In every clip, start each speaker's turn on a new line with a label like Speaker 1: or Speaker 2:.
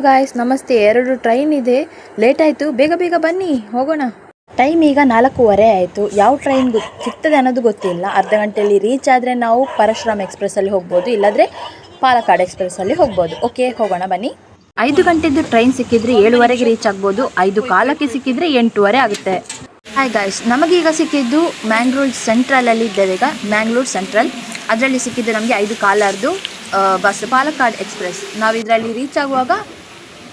Speaker 1: Guys ನಮಸ್ತೆ. 2 train ಇದೆ, late ಆಯಿತು, ಬೇಗ ಬೇಗ ಬನ್ನಿ ಹೋಗೋಣ. ಟೈಮ್ ಈಗ 4:15 ಆಯಿತು. ಯಾವ ಟ್ರೈನ್ ಸಿಗ್ತದೆ ಅನ್ನೋದು ಗೊತ್ತಿಲ್ಲ. ಅರ್ಧ ಗಂಟೆಯಲ್ಲಿ ರೀಚ್ ಆದರೆ ನಾವು ಪರಶುರಾಮ್ ಎಕ್ಸ್ಪ್ರೆಸ್ಸಲ್ಲಿ ಹೋಗ್ಬೋದು, ಇಲ್ಲಾಂದರೆ ಪಾಲಕ್ಕಾಡ್ ಎಕ್ಸ್ಪ್ರೆಸ್ಸಲ್ಲಿ ಹೋಗ್ಬೋದು. ಓಕೆ, ಹೋಗೋಣ ಬನ್ನಿ. 5 ಗಂಟೆದ್ದು ಟ್ರೈನ್ ಸಿಕ್ಕಿದ್ರೆ 7:15ಗೆ ರೀಚ್ ಆಗ್ಬೋದು. 5:15ಕ್ಕೆ ಸಿಕ್ಕಿದ್ರೆ 8:15 ಆಗುತ್ತೆ. ಹಾಯ್ ಗಾಯ್ಸ್, ನಮಗೀಗ ಸಿಕ್ಕಿದ್ದು ಮ್ಯಾಂಗ್ಳೂರ್ ಸೆಂಟ್ರಲಲ್ಲಿ ಇದ್ದೇವೆ. ಈಗ ಮ್ಯಾಂಗ್ಳೂರ್ ಸೆಂಟ್ರಲ್ ಅದರಲ್ಲಿ ಸಿಕ್ಕಿದ್ದು ನಮಗೆ 5:15ದು ಬಸ್ ಪಾಲಕ್ಕಾಡ್ ಎಕ್ಸ್ಪ್ರೆಸ್. ನಾವು ಇದರಲ್ಲಿ ರೀಚ್ ಆಗುವಾಗ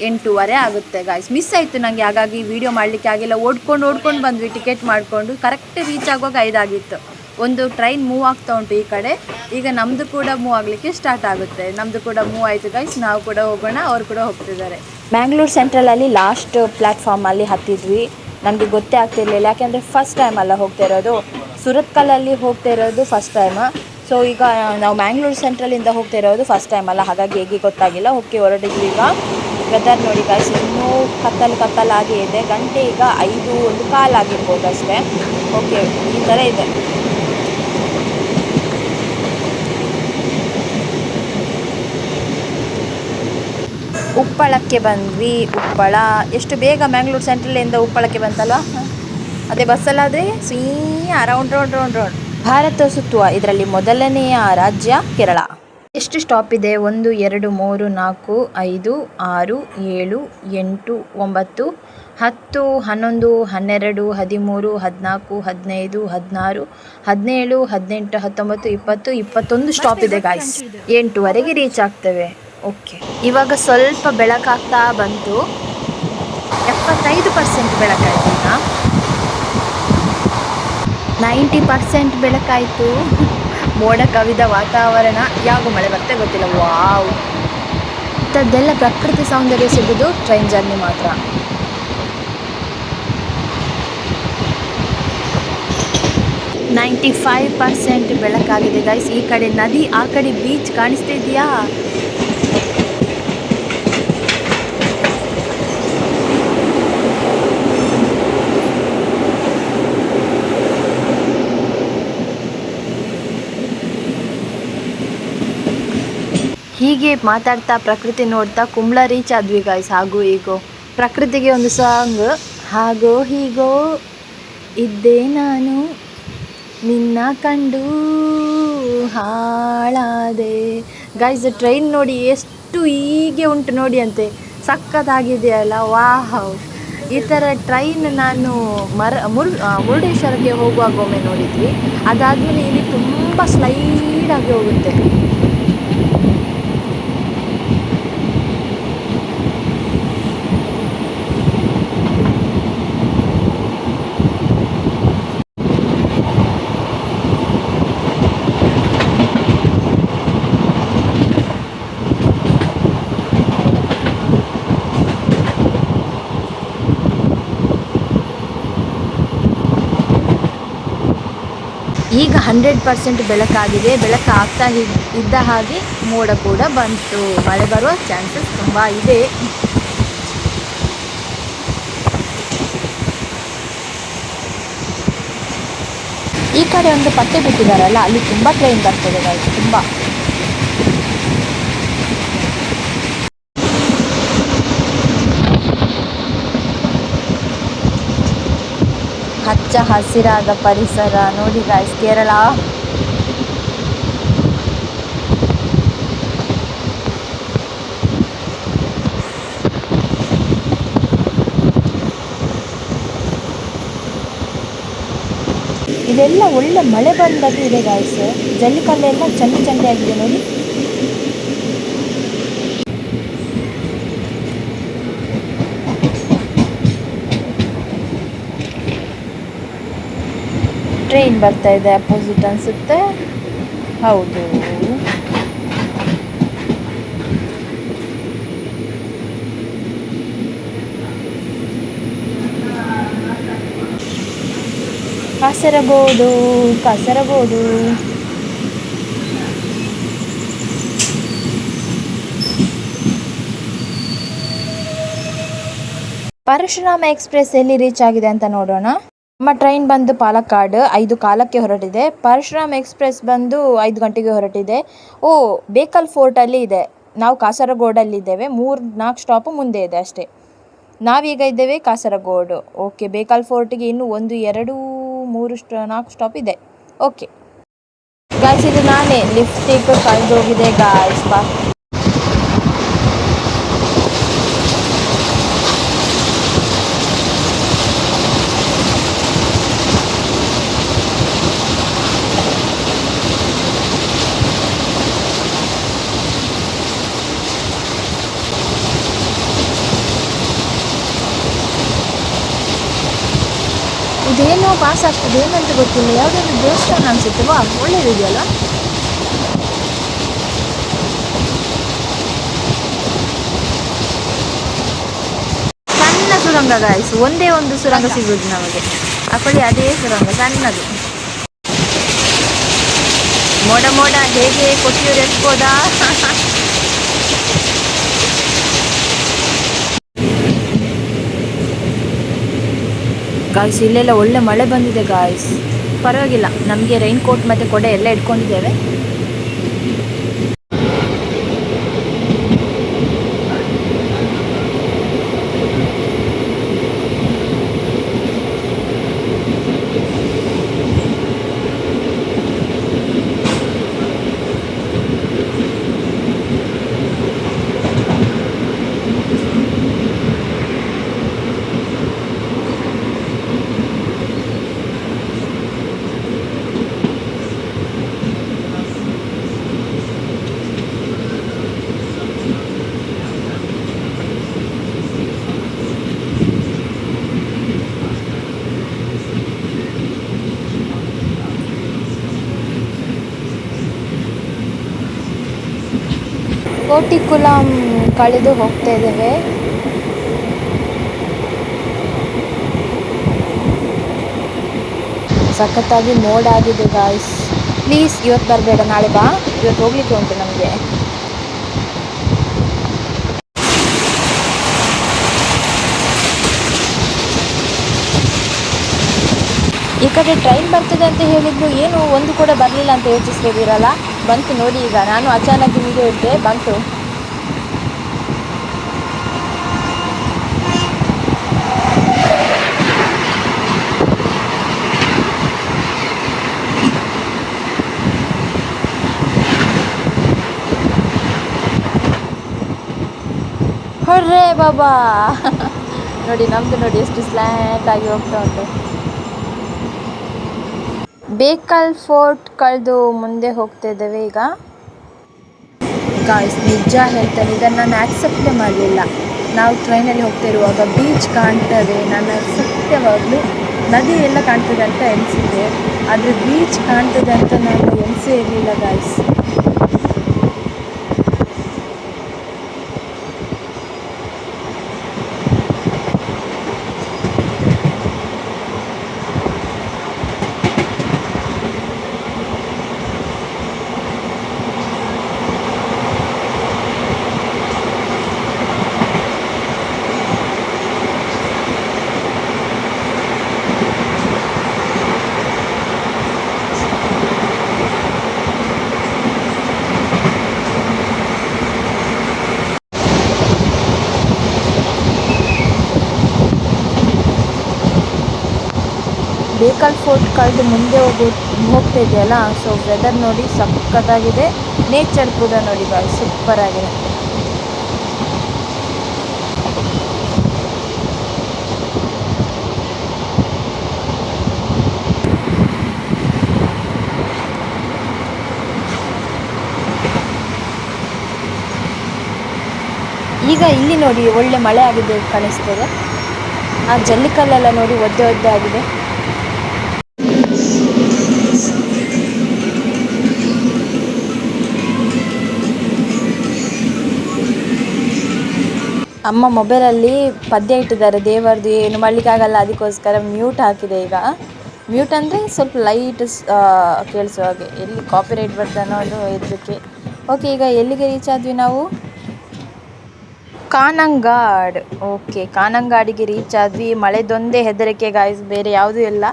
Speaker 1: 8:15 ಆಗುತ್ತೆ ಗಾಯ್ಸ್. ಮಿಸ್ ಆಯಿತು ನನಗೆ, ಹಾಗಾಗಿ ವೀಡಿಯೋ ಮಾಡಲಿಕ್ಕೆ ಆಗಿಲ್ಲ. ಓಡ್ಕೊಂಡು ಬಂದ್ವಿ ಟಿಕೆಟ್ ಮಾಡಿಕೊಂಡು. ಕರೆಕ್ಟ್ ರೀಚ್ ಆಗುವಾಗ 5 ಆಗಿತ್ತು. ಒಂದು ಟ್ರೈನ್ ಮೂವ್ ಆಗ್ತಾ ಉಂಟು ಈ ಕಡೆ. ಈಗ ನಮ್ಮದು ಕೂಡ ಮೂವ್ ಆಗಲಿಕ್ಕೆ ಸ್ಟಾರ್ಟ್ ಆಗುತ್ತೆ. ನಮ್ಮದು ಕೂಡ ಮೂವ್ ಆಯಿತು ಗಾಯ್ಸ್. ನಾವು ಕೂಡ ಹೋಗೋಣ, ಅವರು ಕೂಡ ಹೋಗ್ತಿದ್ದಾರೆ. ಮ್ಯಾಂಗ್ಳೂರ್ ಸೆಂಟ್ರಲಲ್ಲಿ ಲಾಸ್ಟ್ ಪ್ಲ್ಯಾಟ್ಫಾರ್ಮಲ್ಲಿ ಹತ್ತಿದ್ವಿ. ನನಗೆ ಗೊತ್ತೇ ಆಗ್ತಿರ್ಲಿಲ್ಲ, ಯಾಕೆಂದರೆ ಫಸ್ಟ್ ಟೈಮ್ ಅಲ್ಲ ಹೋಗ್ತಾ ಇರೋದು. ಸುರತ್ಕಲ್ಲಲ್ಲಿ ಹೋಗ್ತಾ ಇರೋದು ಫಸ್ಟ್ ಟೈಮ್. ಸೊ ಈಗ ನಾವು ಮ್ಯಾಂಗ್ಳೂರ್ ಸೆಂಟ್ರಲಿಂದ ಹೋಗ್ತಾ ಇರೋದು ಫಸ್ಟ್ ಟೈಮ್ ಅಲ್ಲ, ಹಾಗಾಗಿ ಹೇಗೆ ಗೊತ್ತಾಗಿಲ್ಲ. ಓಕೆ, ಹೊರಟಿದ್ವಿ. ಈಗ ವೆದರ್ ನೋಡಿ ಗಾಯ್ಸ್, ಇನ್ನೂ ಕತ್ತಲಾಗಿ ಇದೆ. ಗಂಟೆ ಈಗ 5:15 ಆಗಿರ್ಬೋದು ಅಷ್ಟೇ. ಓಕೆ, ಈ ಥರ ಇದೆ. ಉಪ್ಪಳಕ್ಕೆ ಬಂದ್ವಿ. ಉಪ್ಪಳ ಎಷ್ಟು ಬೇಗ ಮ್ಯಾಂಗ್ಳೂರ್ ಸೆಂಟ್ರಲಿಂದ ಉಪ್ಪಳಕ್ಕೆ ಬಂತಲ್ವಾ. ಅದೇ ಬಸ್ಸಲ್ಲಾದರೆ ರೌಂಡ್. ಭಾರತ ಸುತ್ತುವ ಇದರಲ್ಲಿ ಮೊದಲನೆಯ ರಾಜ್ಯ ಕೇರಳ. ಎಷ್ಟು ಸ್ಟಾಪ್ ಇದೆ? 1 2 3 4 5 6 7 8 9 10 11 12 13 14 15 16 17 18 19 20 21 ಸ್ಟಾಪ್ ಇದೆ ಗಾಯ್ಸ್. 8:15ಗೆ ರೀಚ್ ಆಗ್ತೇವೆ. ಓಕೆ, ಇವಾಗ ಸ್ವಲ್ಪ ಬೆಳಕಾಗ್ತಾ ಬಂತು. 75% ಬೆಳಕಾಯ್ತು. ಈಗ 90% ಬೆಳಕಾಯಿತು. ಮೋಡ ಕವಿದ ವಾತಾವರಣ, ಯಾವಾಗ ಮಳೆ ಬರ್ತೇ ಗೊತ್ತಿಲ್ಲ. ವಾವ್, ಇಂಥದ್ದೆಲ್ಲ ಪ್ರಕೃತಿ ಸೌಂದರ್ಯ ಸಿಗೋದು ಟ್ರೈನ್ ಜರ್ನಿ ಮಾತ್ರ. %95 ಬೆಳಕಾಗಿದೆ ಗೈಸ್. ಈ ಕಡೆ ನದಿ, ಆ ಕಡೆ ಬೀಚ್ ಕಾಣಿಸ್ತಾ ಇದೆಯಾ? ಹೀಗೆ ಮಾತಾಡ್ತಾ ಪ್ರಕೃತಿ ನೋಡ್ತಾ ಕುಂಬ್ಳ ರೀಚ್ ಆದ್ವಿ ಗಾಯ್ಸ್. ಹಾಗೂ ಹೀಗೋ ಪ್ರಕೃತಿಗೆ ಒಂದು ಸಾಂಗ್, ಹಾಗೋ ಹೀಗೋ ಇದ್ದೆ ನಾನು ನಿನ್ನ ಕಂಡು ಹಾಳಾದೆ. ಗಾಯ್ಸ್, ಟ್ರೈನ್ ನೋಡಿ ಎಷ್ಟು ಹೀಗೆ ಉಂಟು ನೋಡಿ ಅಂತೆ, ಸಖತ್ತಾಗಿದೆಯಲ್ಲ. ವಾಹ್, ಈ ಥರ ಟ್ರೈನ್ ನಾನು ಮುರುಡೇಶ್ವರಕ್ಕೆ ಹೋಗುವಾಗ ಒಮ್ಮೆ ನೋಡಿದ್ವಿ. ಅದಾದಮೇಲೆ ಇಲ್ಲಿ ತುಂಬ ಸ್ಲೈಡಾಗಿ ಹೋಗುತ್ತೆ. ಈಗ 100% ಬೆಳಕಾಗಿದೆ. ಬೆಳಕಾಗ್ತಾ ಇದ್ದ ಹಾಗೆ ಮೋಡ ಕೂಡ ಬಂತು. ಮಳೆ ಬರುವ ಚಾನ್ಸಸ್ ತುಂಬ ಇದೆ. ಈ ಕಡೆ ಒಂದು ಪಟ್ಟೆ ಬಿಟ್ಟಿದ್ದಾರಲ್ಲ, ಅಲ್ಲಿ ತುಂಬ ಟ್ರೈನ್ ಬರ್ತದೆ ಗಾಯ್ಸ್, ತುಂಬ. ಹಚ್ಚ ಹಸಿರಾದ ಪರಿಸರ ನೋಡಿ ಗಾಯ್ಸ್, ಕೇರಳ. ಇದೆಲ್ಲ ಒಳ್ಳೆ ಮಳೆ ಬಂದಾಗೆ ಇದೆ ಗಾಯ್ಸ್. ಜಲ್ಲಿಕಲ್ಲೆಲ್ಲ ಚಂಡಿ ಆಗಿದೆ ನೋಡಿ. ಟ್ರೈನ್ ಬರ್ತಾ ಇದೆ ಅಪೋಸಿಟ್ ಅನಿಸುತ್ತೆ. ಹೌದು, ಕಾಸರಗೋಡು. ಪರಶುರಾಮ ಎಕ್ಸ್ಪ್ರೆಸ್ ಎಲ್ಲಿ ರೀಚ್ ಆಗಿದೆ ಅಂತ ನೋಡೋಣ. ನಮ್ಮ ಟ್ರೈನ್ ಬಂದು ಪಾಲಕ್ಕಾಡ್ 5:15ಕ್ಕೆ ಹೊರಟಿದೆ. ಪರಶುರಾಮ್ ಎಕ್ಸ್ಪ್ರೆಸ್ ಬಂದು 5 ಗಂಟೆಗೆ ಹೊರಟಿದೆ. ಬೇಕಲ್ ಫೋರ್ಟಲ್ಲಿ ಇದೆ. ನಾವು ಕಾಸರಗೋಡಲ್ಲಿದ್ದೇವೆ, 3-4 ಸ್ಟಾಪು ಮುಂದೆ ಇದೆ ಅಷ್ಟೇ. ನಾವೀಗ ಇದ್ದೇವೆ ಕಾಸರಗೋಡು. ಓಕೆ, ಬೇಕಲ್ ಫೋರ್ಟಿಗೆ ಇನ್ನು 1-2-3-4 ಸ್ಟಾಪ್ ಇದೆ. ಓಕೆ ಗಾಯ್ಸ್, ಇದು ನಾನೇ ಲಿಫ್ಟಿಗೆ ಕಳೆದೋಗಿದೆ ಗಾಯ್ಸ್. ಬಾ ಇದೇನೋ ಪಾಸ್ ಆಗ್ತದೆ, ಏನಂತ ಗೊತ್ತಿಲ್ಲ. ಯಾವುದಾದ್ರು ದೇವಸ್ಥಾನ ಅನಿಸುತ್ತೆ. ವಾ, ಒಳ್ಳೇದಿದೆಯಲ್ಲ. ಸಣ್ಣ ಸುರಂಗ ಗಾಯ್ಸ್, ಒಂದೇ ಒಂದು ಸುರಂಗ ಸಿಗುವುದು ನಮಗೆ. ಅಪ್ಪಳಿ ಅದೇ ಸುರಂಗ ಸಣ್ಣದು. ಮೋಡ ಮೋಡ ಹೇಗೆ ಕೊಟ್ಟಿಯೂರು ಎತ್ಬೋದಾ? ಗಾಯ್ಸ್, ಇಲ್ಲೆಲ್ಲ ಒಳ್ಳೆ ಮಳೆ ಬಂದಿದೆ ಗಾಯ್ಸ್. ಪರವಾಗಿಲ್ಲ, ನಮಗೆ ರೈನ್ ಕೋಟ್ ಮತ್ತು ಕೊಡೆ ಎಲ್ಲ ಇಟ್ಕೊಂಡಿದ್ದೇವೆ. ಕೋಟಿಕುಲಂ ಕಳೆದು ಹೋಗ್ತಾ ಇದ್ದೇವೆ. ಸಖತ್ತಾಗಿ ಮೋಡ ಆಗಿದೆ ಗಾಯ್ಸ್. ಪ್ಲೀಸ್ ಇವತ್ತು ಬರಬೇಡ, ನಾಳೆ ಬಾ. ಇವತ್ತು ಹೋಗ್ಲಿಕ್ಕೆ ಉಂಟು ನಮಗೆ. ಈ ಕಡೆ ಟ್ರೈನ್ ಬರ್ತದೆ ಅಂತ ಹೇಳಿದ್ರು, ಏನು ಒಂದು ಕೂಡ ಬರಲಿಲ್ಲ ಅಂತ ಯೋಚಿಸ್ತಿದ್ದೀರಲ್ಲ. ಬಂತು ನೋಡಿ, ಈಗ ನಾನು ಅಚಾನಕ್ ವಿಡಿಯೋ ಇಟ್ಟೆ, ಬಂತು. ಹೊರ್ರೆ ಬಾಬಾ ನೋಡಿ, ನಮ್ದು ನೋಡಿ ಎಷ್ಟು ಸ್ಲ್ಯಾಂಟ್ ಆಗಿ ಹೋಗ್ತಾ ಉಂಟು. ಬೇಕಲ್ ಫೋರ್ಟ್ ಕಳೆದು ಮುಂದೆ ಹೋಗ್ತಾ ಇದ್ದೇವೆ ಈಗ. ಗಾಯ್ಸ್, ನಿಜ ಹೇಳ್ತೇನೆ, ಇದನ್ನು ನಾನು ಆಕ್ಸೆಪ್ಟೇ ಮಾಡಲಿಲ್ಲ. ನಾವು ಟ್ರೈನಲ್ಲಿ ಹೋಗ್ತಾ ಇರುವಾಗ ಬೀಚ್ ಕಾಣ್ತದೆ, ನಾನು ಸತ್ಯವಾಗಲೂ ನದಿ ಎಲ್ಲ ಕಾಣ್ತದೆ ಅಂತ ಎನಿಸಿದ್ದೆ, ಆದರೆ ಬೀಚ್ ಕಾಣ್ತದೆ ಅಂತ ನಾನು ಎನಿಸೇ ಇರಲಿಲ್ಲ ಗಾಯ್ಸ್. ಬೇಕಲ್ ಫೋರ್ಟ್ ಕಳೆದು ಮುಂದೆ ಹೋಗ್ತಾ ಇದೆಯಲ್ಲ, ಸೊ ವೆದರ್ ನೋಡಿ ಸಖತ್ತಾಗಿದೆ. ನೇಚರ್ ಕೂಡ ನೋಡಿ ಬಾಯ್, ಸೂಪರ್ ಆಗಿದೆ. ಈಗ ಇಲ್ಲಿ ನೋಡಿ ಒಳ್ಳೆ ಮಳೆ ಆಗಿದೆ ಕಾಣಿಸ್ತದೆ. ಆ ಜಲ್ಲಿಕಲ್ಲೆಲ್ಲ ನೋಡಿ ಒದ್ದೆ ಒದ್ದೆ ಆಗಿದೆ. ಅಮ್ಮ ಮೊಬೈಲಲ್ಲಿ ಪದ್ಯ ಇಟ್ಟಿದ್ದಾರೆ ದೇವರದು, ಏನು ಮಾಡಲಿಕ್ಕಾಗಲ್ಲ, ಅದಕ್ಕೋಸ್ಕರ ಮ್ಯೂಟ್ ಹಾಕಿದೆ. ಈಗ ಮ್ಯೂಟ್ ಅಂದರೆ ಸ್ವಲ್ಪ ಲೈಟ್ ಕೇಳಿಸೋ ಹಾಗೆ, ಎಲ್ಲಿ ಕಾಪಿರೈಟ್ ಬರ್ತದೆ ಅನ್ನೋದು ಇದಕ್ಕೆ. ಓಕೆ, ಈಗ ಎಲ್ಲಿಗೆ ರೀಚ್ ಆದ್ವಿ ನಾವು? ಕಾನಂಗಾಡ್. ಓಕೆ, ಕಾನಂಗಾಡಿಗೆ ರೀಚ್ ಆದ್ವಿ. ಮಳೆದೊಂದೇ ಹೆದರಿಕೆ ಗಾಯ್ಸ್, ಬೇರೆ ಯಾವುದೂ ಇಲ್ಲ.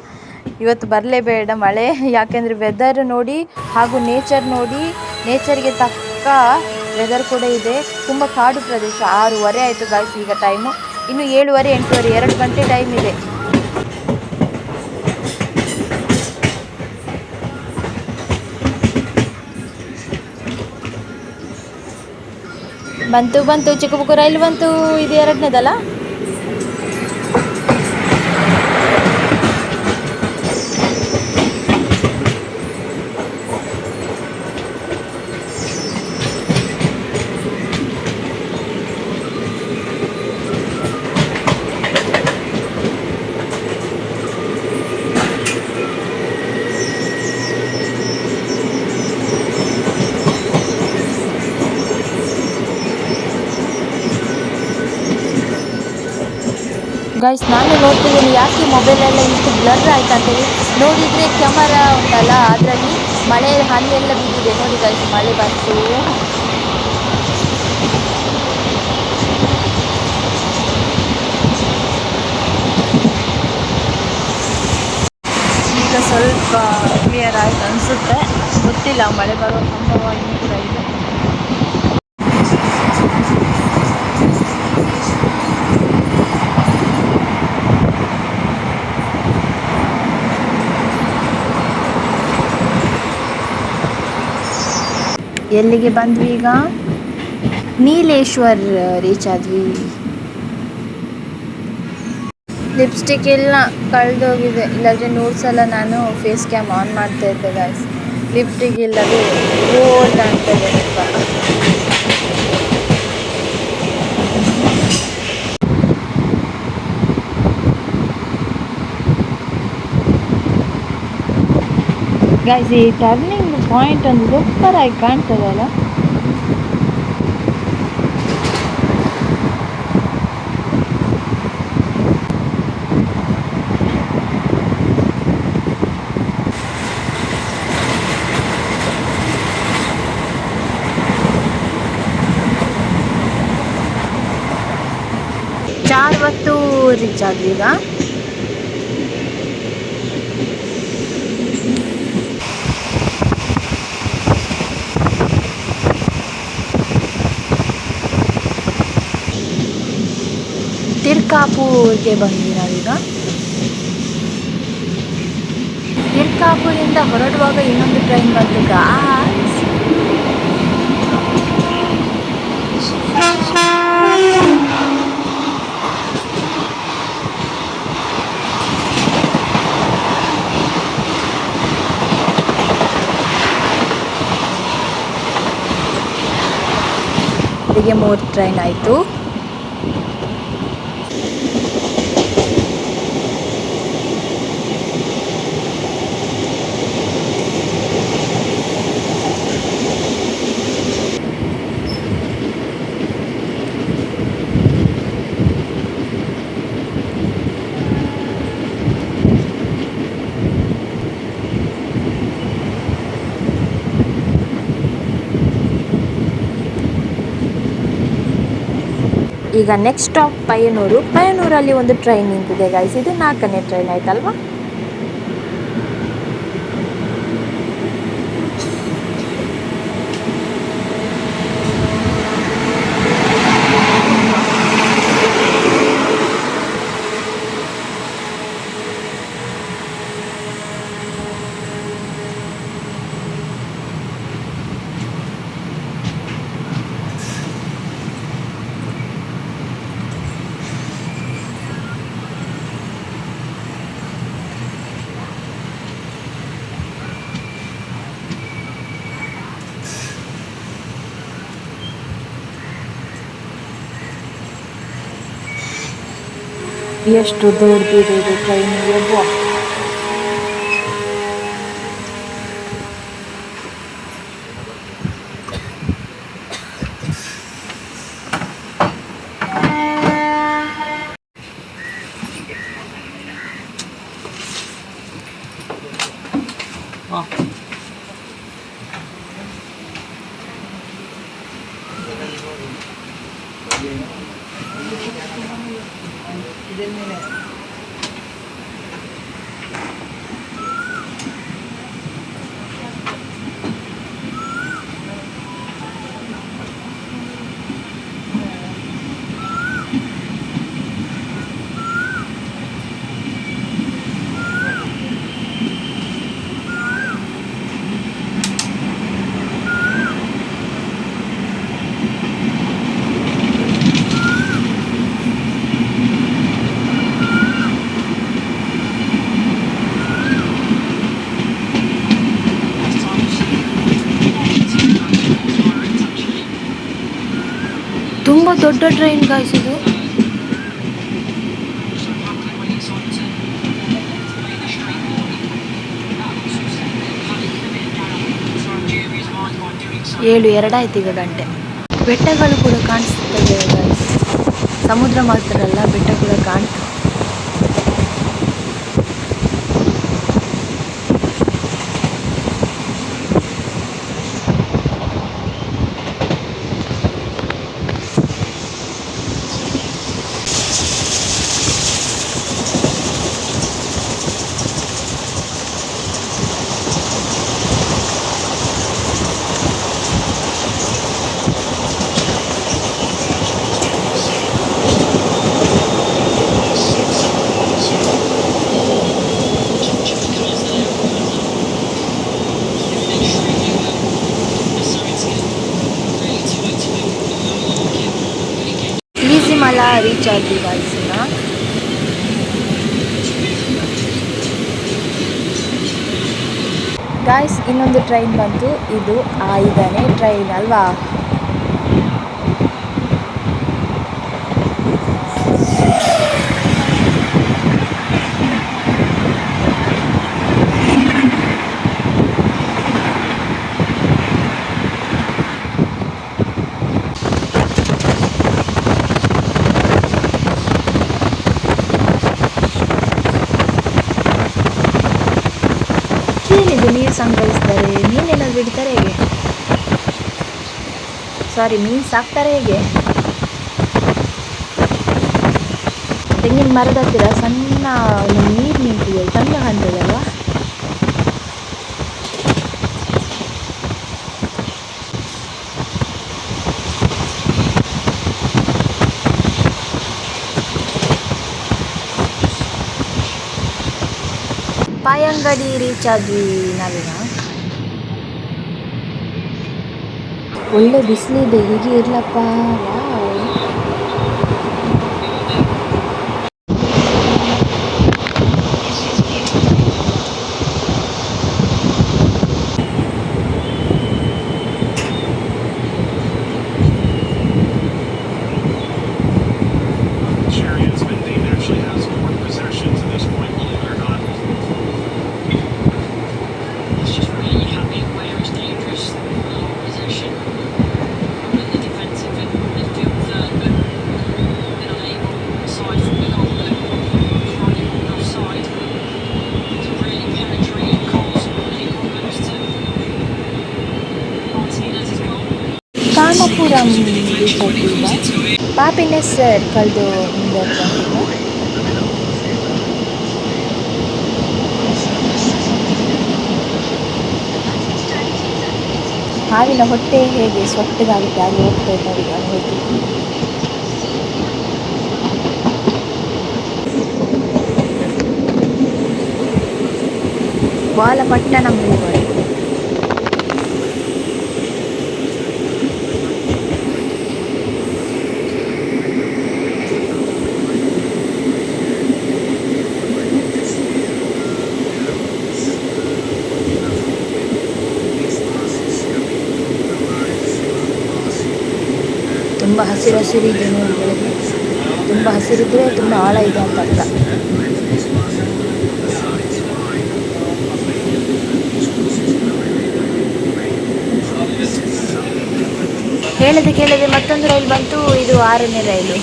Speaker 1: ಇವತ್ತು ಬರಲೇಬೇಡ ಮಳೆ, ಯಾಕೆಂದರೆ ವೆದರ್ ನೋಡಿ ಹಾಗೂ ನೇಚರ್ ನೋಡಿ, ನೇಚರ್ಗೆ ತಕ್ಕ ವೆದರ್ ಕೂಡ ಇದೆ. ತುಂಬ ಕಾಡು ಪ್ರದೇಶ. 6:30 ಆಯಿತು ಗಾಯ್ಸ್ ಈಗ ಟೈಮು. ಇನ್ನು 7:30 8:30 2 ಗಂಟೆ ಟೈಮ್ ಇದೆ. ಬಂತು ಚಿಕ್ಕಬುಕ್ಕು ರೈಲು ಬಂತು. ಇದು 2ನೇದಲ್ಲ. ಗೈಸ್ ನಾನು ನೋಡ್ತಿದ್ದೀನಿ ಯಾಕೆ ಮೊಬೈಲೆಲ್ಲ ಇಷ್ಟು ಬ್ಲರ್ ಆಯ್ತು ಅಂತೇಳಿ. ನೋಡಿದರೆ ಕ್ಯಾಮರಾ ಉಂಟಲ್ಲ ಅದರಲ್ಲಿ ಮಳೆ ಹನಿ ಎಲ್ಲ ಬಿದ್ದಿದೆ ನೋಡಿ ಗೈಸ್. ಮಳೆ ಬಂತು. ಈಗ ಸ್ವಲ್ಪ ಕ್ಲಿಯರ್ ಆಯ್ತು ಅನಿಸುತ್ತೆ. ಗೊತ್ತಿಲ್ಲ, ಮಳೆ ಬರುವ ಸಂಭವ ಇನ್ನೂ ಕೂಡ ಇದೆ. ಎಲ್ಲಿಗೆ ಬಂದ್ವಿ ಈಗ? ನೀಲೇಶ್ವರ್ ರೀಚ್ ಆದ್ವಿ. ಲಿಪ್ಸ್ಟಿಕ್ ಇಲ್ಲ, ಕಳೆದೋಗಿದೆ. ಇಲ್ಲಾಂದರೆ 100 ಸಲ ನಾನು ಫೇಸ್ ಕ್ಯಾಮ್ ಆನ್ ಮಾಡ್ತಾ ಇದ್ದೆ ಗಾಯ್ಸ್. ಲಿಪ್ಸ್ಟಿಕ್ ಇಲ್ಲದೆ ಗೋಲ್ಡ್ ಅಂತ ಇದೆ. ಗೈಸ್ ಈ ಟರ್ನಿಂಗ್ ಪಾಯಿಂಟ್ ಒಂದು ಸೂಪರ್ ಆಗಿ ಕಾಣ್ತದಲ್ಲ. ಚಾರ್ವತ್ತು ರೀಚ್ ಆದ್ವಿ ಈಗ. ತಿರ್ಕಾಪುರ್ಗೆ ಬಂದ್ವಿ ನಾವೀಗ. ತಿರ್ಕಾಪುರಿಂದ ಹೊರಡುವಾಗ ಇನ್ನೊಂದು ಟ್ರೈನ್ ಬಂತು ಗಾಯ್ಸ್. ಇಲ್ಲಿಗೆ 3 ಟ್ರೈನ್ ಆಯಿತು. ಈಗ ನೆಕ್ಸ್ಟ್ ಸ್ಟಾಪ್ ಪಯ್ಯನೂರು. ಪಯ್ಯನೂರಲ್ಲಿ ಒಂದು ಟ್ರೈನ್ ನಿಂತಿದೆ ಗಾಯ್ಸ್. ಇದು 4ನೇ ಟ್ರೈನ್ ಆಯ್ತಲ್ವಾ. ಎಷ್ಟು ದೊಡ್ಡದಿದೆ ಇದು ಟ್ರೈನ್. ಯವ್ವ ತುಂಬ ದೊಡ್ಡ ಟ್ರೈನ್ ಗಾಯ್ಸ್ ಇದು. ಏಳು ಎರಡಾಯ್ತು ಈಗ ಗಂಟೆ. ಬೆಟ್ಟಗಳು ಕೂಡ ಕಾಣಿಸ್ತದೆ ಗಾಯ್ಸ್. ಸಮುದ್ರ ಮಾತ್ರ ಅಲ್ಲ, ಬೆಟ್ಟ ಕೂಡ ಕಾಣ್ತದೆ. ಮಲಾ ರೀಚ್ ಆದ್ವಿ ಗಾಯ್ಸಿನ. ಗಾಯ್ಸ್ ಇನ್ನೊಂದು ಟ್ರೈನ್ ಬಂತು. ಇದು 5ನೇ ಟ್ರೈನ್ ಅಲ್ವಾ. ಏನಿದು ನೀರು ಸಂಗ್ರಹಿಸ್ತಾರೆ, ಮೀನೇನಾದ್ರು ಬಿಡ್ತಾರೆ ಹೇಗೆ? ಸಾರಿ, ಮೀನು ಸಾಕ್ತಾರೆ ಹೇಗೆ? ತೆಂಗಿನ ಮರದ ಹತ್ತಿರ ಸಣ್ಣ ನೀರು ನಿಂತಿದೆ, ಚಂದ ಕಾಣ್ತದಲ್ವಾ? ಪಾಯಂಗಡಿ ರೀಚ್ ಆದ್ವಿ ನಾವೀಗ. ಒಳ್ಳೆ ಬಿಸಿಲಿದೆ, ಹೀಗೆ ಇರ್ಲಪ್ಪ. ಕಾಂಡಪುರಂ ರೀಚ್ ಆದ್ವಿ. ಪಾಪಿನ ಸರ್ಕಲ್ದು ಮುಂದೆ ಹೋಗ್ತೀವಿ. ಹಾವಿನ ಹೊಟ್ಟೆ ಹೇಗೆ ಸೊಟ್ಟಗಾಗುತ್ತೆ ಹಾಗೆ ಹೋಗ್ತಾ ನೋಡಿ ಹೋಗ್ತೀವಿ. ವಾಲಪಟ್ಟಣಂ ಹೋಗೋಣ. ತುಂಬ ಹಸಿರಿದೆ ನೋಡ್ಬೋದು. ತುಂಬ ಹಸಿರಿದ್ರೆ ತುಂಬ ಆಳ ಇದೆ ಅಂತ ಅರ್ಥ. ಕೇಳದೆ ಮತ್ತೊಂದು ರೈಲು ಬಂತು. ಇದು 6ನೇ ರೈಲು.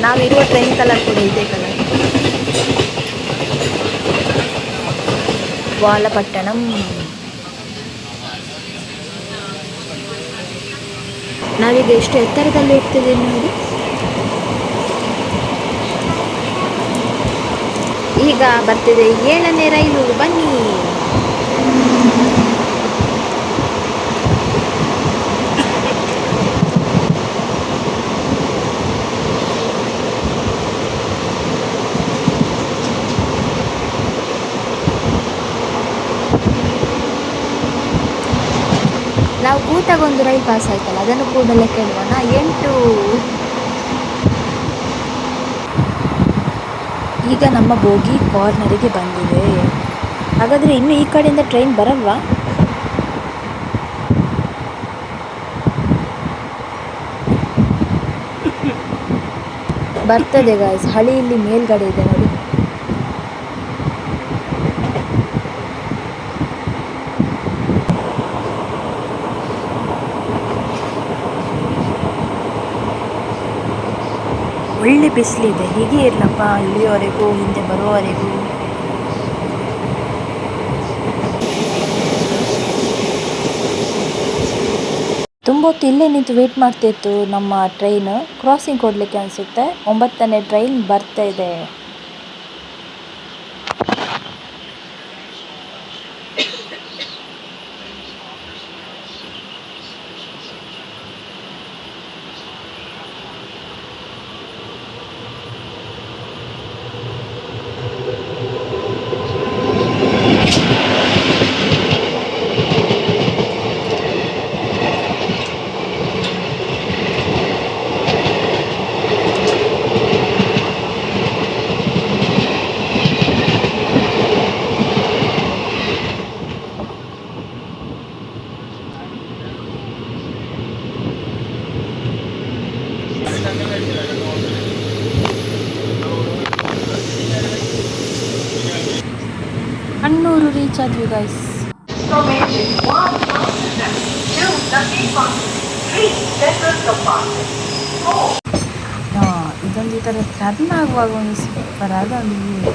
Speaker 1: ನಾವಿರುವ ಟ್ರೈನ್ ಕಲರ್ ಕೂಡ ಇದೇ ಕಲರ್. ವಾಲಪಟ್ಟಣಂ. ನಾವೀಗ ಎಷ್ಟು ಎತ್ತರದಲ್ಲಿ ಹೋಗ್ತಿದ್ದೀವಿ ನೋಡಿ. ಈಗ ಬರ್ತಿದೆ 7ನೇ ರೈಲು, ಬನ್ನಿ. ನಾವು ಕೂತಾಗ ಒಂದು ರೈಲ್ ಪಾಸ್ ಆಯ್ತಲ್ಲ, ಅದನ್ನು ಕೂಡ ಲೆಕ್ಕ ಇಡುವಣ. 8. ಈಗ ನಮ್ಮ ಬೋಗಿ ಕಾರ್ನರಿಗೆ ಬಂದಿದೆ. ಹಾಗಾದರೆ ಇನ್ನು ಈ ಕಡೆಯಿಂದ ಟ್ರೈನ್ ಬರಲ್ವಾ? ಬರ್ತದೆ ಗಾಯ್ಸ್, ಹಳಿ ಇಲ್ಲಿ ಮೇಲ್ಗಡೆ ಇದೆ ನೋಡಿ. ಒಳ್ಳೆ ಬಿಸಿಲಿದೆ, ಹೀಗೆ ಇರ್ಲಪ್ಪ ಇಲ್ಲಿಯವರೆಗೂ, ಹಿಂದೆ ಬರುವವರೆಗೂ. ತುಂಬ ಹೊತ್ತು ಇಲ್ಲೇ ನಿಂತು ವೇಟ್ ಮಾಡ್ತಿತ್ತು ನಮ್ಮ ಟ್ರೈನ್. ಕ್ರಾಸಿಂಗ್ ಕೊಡಲಿಕ್ಕೆ ಅನಿಸುತ್ತೆ. 9ನೇ ಟ್ರೈನ್ ಬರ್ತಾ ಇದೆ. ಕಣ್ಣೂರು ರೀಚ್ ಆದ್ವಿ ಗೈಸ್. ಇದೊಂದು ಈ ಥರ ಟರ್ನ್ ಆಗುವಾಗ ಒಂದು ಸೂಪರ್ ಆದ ಒಂದು ವ್ಯೂ.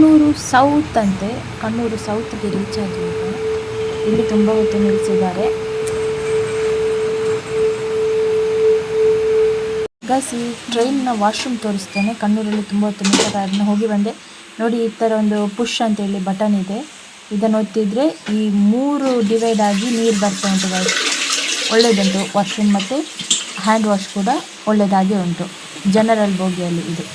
Speaker 1: ಕಣ್ಣೂರು ಸೌತ್ ಅಂತೆ, ಕಣ್ಣೂರು ಸೌತ್ಗೆ ರೀಚ್ ಆದ್ವಿ. ಇಲ್ಲಿ ತುಂಬ ಹೊತ್ತು ನಿಲ್ಲಿಸಿದ್ದಾರೆ. ಗೈಸ್, ಈ ಟ್ರೈನ್ನ ವಾಶ್ರೂಮ್ ತೋರಿಸ್ತೇನೆ. ಕಣ್ಣೂರಲ್ಲಿ ತುಂಬ ಹೊತ್ತು ನಿಲ್ತಾರೆ, ಅದನ್ನ ಹೋಗಿ ಬಂದೆ ನೋಡಿ. ಈ ಥರ ಒಂದು ಪುಷ್ ಅಂತೇಳಿ ಬಟನ್ ಇದೆ, ಇದನ್ನು ಒತ್ತಿದ್ರೆ ಈ 3 ಡಿವೈಡ್ ಆಗಿ ನೀರು ಬರ್ತಾ ಉಂಟು ಗೈಸ್. ಒಳ್ಳೆಯದುಂಟು ವಾಶ್ರೂಮ್, ಮತ್ತು ಹ್ಯಾಂಡ್ ವಾಶ್ ಕೂಡ ಒಳ್ಳೆಯದಾಗಿ ಉಂಟು ಜನರಲ್ ಬೋಗಿಯಲ್ಲಿ ಇದು.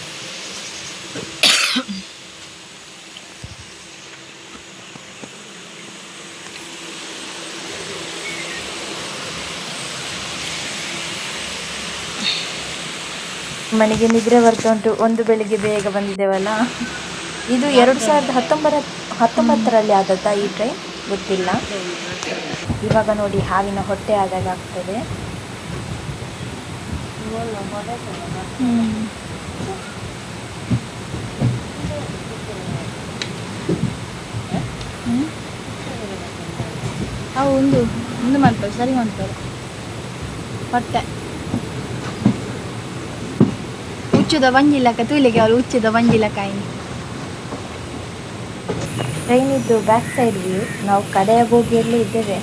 Speaker 1: ಮನೆಗೆ ನಿದ್ರೆ ಬರ್ತಾ ಉಂಟು. ಒಂದು ಬೆಳಿಗ್ಗೆ ಬೇಗ ಬಂದಿದ್ದೇವಲ್ಲ. ಇದು 2019ರಲ್ಲಿ ಆದದ್ದ ಈ ಟ್ರೈನ್, ಗೊತ್ತಿಲ್ಲ. ಇವಾಗ ನೋಡಿ ಹಾವಿನ ಹೊಟ್ಟೆ ಆದಾಗ ಆಗ್ತದೆ. ಅವು ಒಂದು ಮಾಡ್ತಾರೆ, ಸರಿ ಮಾಡ್ತಾರೆ ಹೊಟ್ಟೆ. ಉಚ್ಚದ ಬಂಜಿಲ್ಲಕ ತೂಲಿಗೆ ಅವಳು ಉಚ್ಚದ ಬಂಜಿಲ್ಲಕಾಯಿ. ಟ್ರೈನ್ ಇದ್ದು ಬ್ಯಾಕ್ ಸೈಡ್ ವ್ಯೂ. ನಾವು ಕಡೆಯ ಬೋಗಿಯಲ್ಲಿ ಇದ್ದೇವೆ.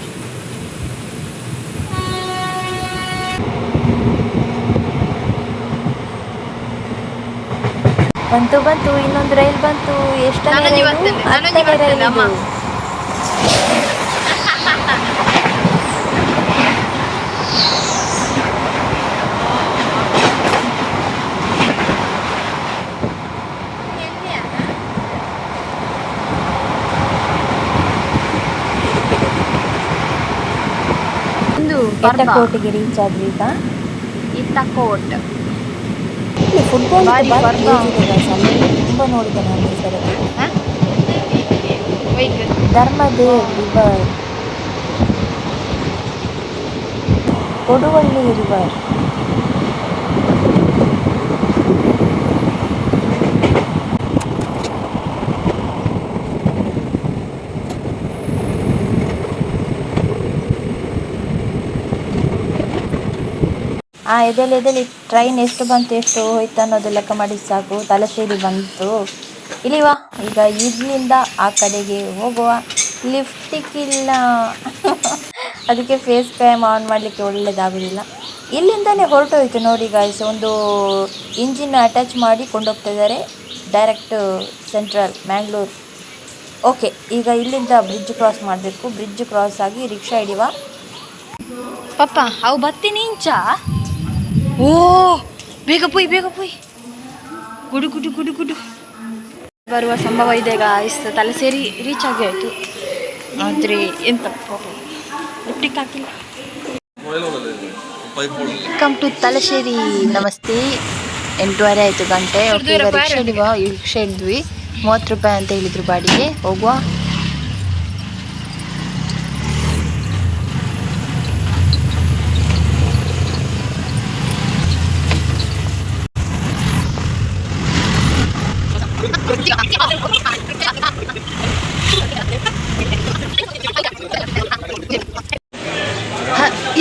Speaker 1: ಬಂತು ಇನ್ನೊಂದು ರೈಲ್ ಬಂತು. ಎಷ್ಟನೇ ರೈಲ್? ಇತ್ತಕೋಟಿಗೆ ರೀಚ್ ಆದ್ವಿ ಈಗ. ಇತ್ತಕೋಟ್ ಫುಟ್ಬಾಲ್ ತುಂಬ ನೋಡಿದೆ ನಾನು ಈ ಥರದ್ದು. ಧರ್ಮದೇವ್ ರಿವರ್, ಕೊಡುವಳ್ಳಿ ರಿವರ್. ಎದೆಲಿ ಟ್ರೈನ್ ಎಷ್ಟು ಬಂತು ಎಷ್ಟು ಹೋಯ್ತು ಅನ್ನೋದು ಲೆಕ್ಕ ಮಾಡಿ ಸಾಕು. ತಲಶ್ಶೇರಿ ಬಂತು. ಇಲ್ಲಿವಾ, ಈಗ ಇಲ್ಲಿಂದ ಆ ಕಡೆಗೆ ಹೋಗುವ. ಲಿಫ್ಟಿಕ್ಕಿಲ್ಲ. ಅದಕ್ಕೆ ಫೇಸ್ ಕ್ಯಾಮ್ ಆನ್ ಮಾಡಲಿಕ್ಕೆ ಒಳ್ಳೆಯದಾಗೋದಿಲ್ಲ. ಇಲ್ಲಿಂದನೇ ಹೊರಟೋಯ್ತು ನೋಡಿ ಗಾಯ್ಸ್. ಒಂದು ಇಂಜಿನ್ ಅಟ್ಯಾಚ್ ಮಾಡಿ ಕೊಂಡೋಗ್ತಾ ಇದ್ದಾರೆ ಡೈರೆಕ್ಟ್ ಸೆಂಟ್ರಲ್ ಮ್ಯಾಂಗ್ಳೂರ್. ಓಕೆ, ಈಗ ಇಲ್ಲಿಂದ ಬ್ರಿಡ್ಜ್ ಕ್ರಾಸ್ ಮಾಡಬೇಕು. ಬ್ರಿಡ್ಜ್ ಕ್ರಾಸ್ ಆಗಿ ರಿಕ್ಷಾ ಹಿಡಿಯುವ. ಪಪ್ಪ ಅವು ಬತ್ತೀನಿ ಇಂಚ. ಓ ಬೇಗ ಪೋಯ್ ಬೇಗ ಪೋಯ್. ಗುಡು ಗುಡು ಗುಡು ಗುಡು ಬರುವ ಸಂಭವ ಇದೆ ಗಾಯ್ಸ್. ತಲೆ ಸೇರಿ ರೀಚ್ ಆಗಿ ಆಯಿತು, ಆದರೆ ಎಂತ ಲಿಫ್ಟಿಕ್ ಹಾಕಿಲ್ಲ. Welcome to Thalassery. ನಮಸ್ತೆ. 8:30 ಆಯಿತು ಗಂಟೆ. ಓಕೆ, ಈಗ ರಿಕ್ಷಾ ಹಿಡಿಯುವ. ರಿಕ್ಷಾ ಹಿಡಿದ್ವಿ. 30 ರೂಪಾಯಿ ಅಂತ ಹೇಳಿದ್ರು ಬಾಡಿಗೆ. ಹೋಗುವ.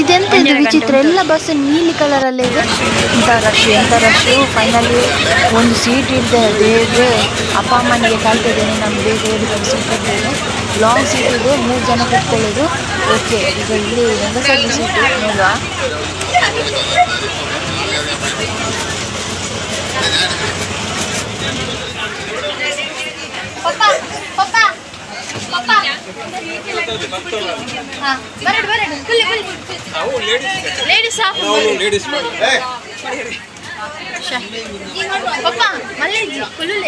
Speaker 1: ಇದೆಂತ ಇದು ವಿಚಿತ್ರ, ಎಲ್ಲ ಬಸ್ ನೀಲಿ ಕಲರಲ್ಲೇ ಇದೆ. ಎಂಥ ರಶ್ಶು. ಫೈನಲಿ ಒಂದು ಸೀಟ್ ಇದ್ದೆ. ಬೇಗ ಅಪ್ಪ ಅಮ್ಮನಿಗೆ ಕಾಯ್ತಿದ್ದೇನೆ, ನಾನು ಬೇಗ ಒಂದು ಸೀಟ್ ಇದ್ದೇನೆ. ಲಾಂಗ್ ಸೀಟ್ ಇದೆ, 3 ಜನ ಕೂತ್ಕೊಳ್ಳೋದು. ಓಕೆ, ಈಗ ಇಲ್ಲಿ ಹೆಂಗಸರ ಸೀಟ್ ನೋಡುವ.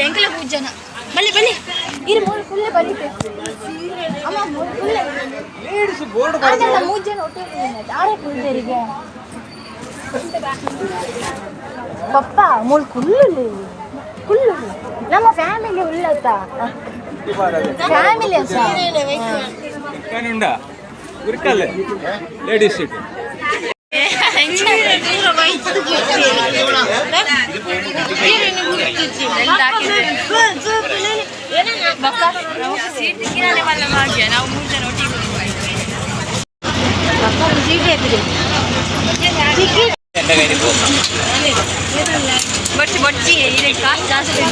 Speaker 1: ಎಂಕಲ ಪೂಜನ ಬಲ್ಲಿ ಬಲ್ಲಿ ಇರು ಮೂರು ಫುಲ್ ಬರೀತೆ ಅಮ್ಮ ಮೂರು ಫುಲ್ ಅದಲ್ಲ 3 ಜನ ಒಟ್ಟಿಗೆ ಆರೆ ಕುಳ್ಳೆರಿಗೆ ಪಪ್ಪ ಮೂರು ಕುಳ್ಳು ಕುಳ್ಳು ನಮ್ಮ ಫ್ಯಾಮಿಲಿ ಉಳ್ಳತ್ತ ಫ್ಯಾಮಿಲಿ
Speaker 2: ಲೇಡೀಸ್ ಸೀಟ್
Speaker 1: ಬಡ್ಸಿ ಬಡ್ಸಿ ಇದೆ ಕಾಸ್ಟ್ ಜಾಸ್ತಿ.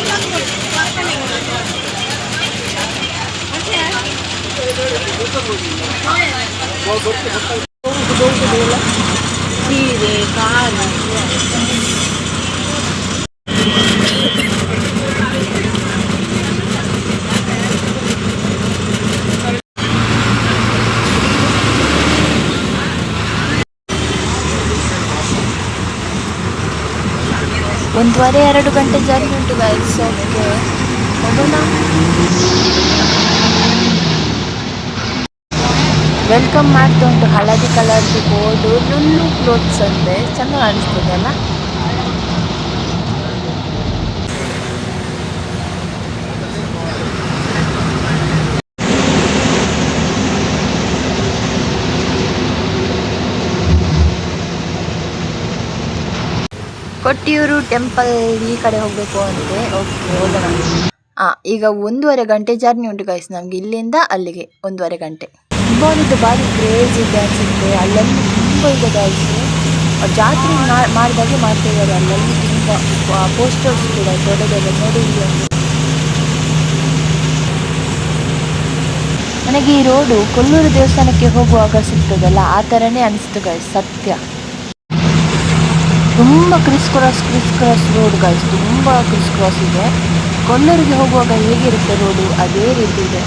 Speaker 1: ಸೀರೆ ಕಾಲು ಒಂದೂವರೆ 2 ಗಂಟೆ ಜರ್ನಿ ಉಂಟು ಗೈಸ್. ಓಕೆ, ಹೋಗೋಣ. ವೆಲ್ಕಮ್ ಮಾಡ್ತಾ ಉಂಟು ಹಳದಿ ಕಲರ್ದು ಬೋರ್ಡು. ಲುಲ್ಲು ಕ್ಲೋತ್ಸ್ ಅಂತೆ, ಚೆಂದ ಕಾಣಿಸ್ತದೆ ಅಲ್ಲ. ಕೊಟ್ಟಿಯೂರು ಟೆಂಪಲ್ ಈ ಕಡೆ ಹೋಗಬೇಕು ಅಂತೆ. ಓಕೆ, ಹೋಗೋಣ. ಈಗ 1.5 ಗಂಟೆ ಜರ್ನಿ ಉಂಟು ಗೈಸ್ ನಮಗೆ ಇಲ್ಲಿಂದ ಅಲ್ಲಿಗೆ. 1.5 ಗಂಟೆ. ಫುಟ್ಬಾಲಿದ್ದು ಭಾರಿ ಕ್ರೇಜ್ ಇದೆ ಅನಿಸುತ್ತೆ. ಅಲ್ಲಲ್ಲಿ ತುಂಬ ಇದೆ ಗೈಸ್. ಜಾತ್ರೆ ಮಾಡಿದಾಗೆ ಮಾಡ್ತಾ ಇದ್ದಾರೆ. ಅಲ್ಲಲ್ಲಿ ತುಂಬ ಪೋಸ್ಟರ್ಸ್ ಕೂಡ ದೊಡ್ಡದೆಲ್ಲ ನೋಡಿ. ಇಲ್ಲಿ ಒಂದು ನನಗೆ ಈ ರೋಡು ಕೊಲ್ಲೂರು ದೇವಸ್ಥಾನಕ್ಕೆ ಹೋಗುವಾಗ ಸಿಗ್ತದಲ್ಲ, ಆ ಥರನೇ ಅನಿಸ್ತು ಗೈಸ್. ಸತ್ಯ, ತುಂಬ ಕ್ರಿಸ್ ಕ್ರಾಸ್ ರೋಡ್ ಗೈಸ್. ತುಂಬ ಕ್ರಿಸ್ ಕ್ರಾಸ್ ಇದೆ. ಕೊಲ್ಲೂರಿಗೆ ಹೋಗುವಾಗ ಹೇಗಿರುತ್ತೆ ರೋಡು, ಅದೇ ರೀತಿ ಇದೆ.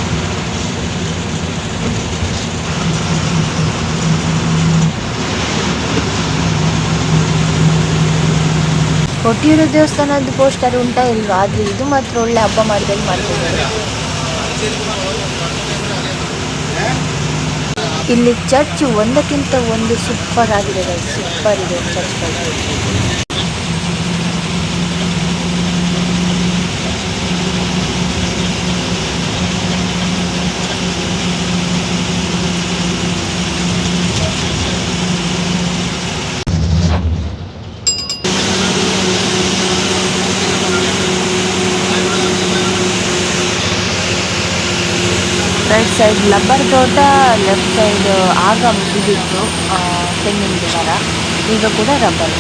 Speaker 1: ಕೊಟ್ಟಿಯೂರು ದೇವಸ್ಥಾನದ ಪೋಸ್ಟರ್ ಉಂಟಾ ಇಲ್ವಾ, ಆದರೆ ಇದು ಮಾತ್ರ ಒಳ್ಳೆ ಹಬ್ಬ ಮಾಡಿದಲ್ಲಿ ಮಾಡ್ತಿದ್ದಾರೆ. ಇಲ್ಲಿ ಚರ್ಚ್ ಒಂದಕ್ಕಿಂತ ಒಂದು ಸೂಪರ್ ಆಗಿದೆ ಗೈಸ್. ಸೂಪರ್ ಇದೆ ಚರ್ಚ್ಗಳು. ರೈಟ್ ಸೈಡ್ ರಬ್ಬರ್ ತೋಟ, ಲೆಫ್ಟ್ ಸೈಡ್ ಆಗ ಇದಿತ್ತು ತೆಂಗಿನ ಮರ, ಈಗ ಕೂಡ ರಬ್ಬರ್.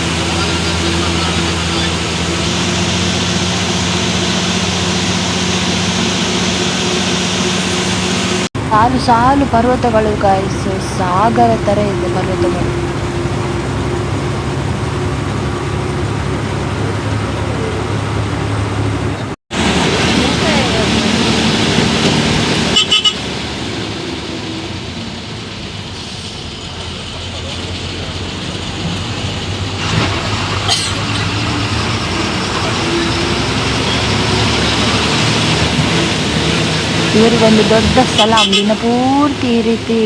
Speaker 1: ಸಾಲು ಸಾಲು ಪರ್ವತಗಳು ಗಾಯ್ಸ್, ಸಾಗರ ಥರ ಇದೆ ಪರ್ವತಗಳು. ಇವರಿಗೊಂದು ದೊಡ್ಡ ಸಲಾಂ, ದಿನ ಪೂರ್ತಿ ಈ ರೀತಿ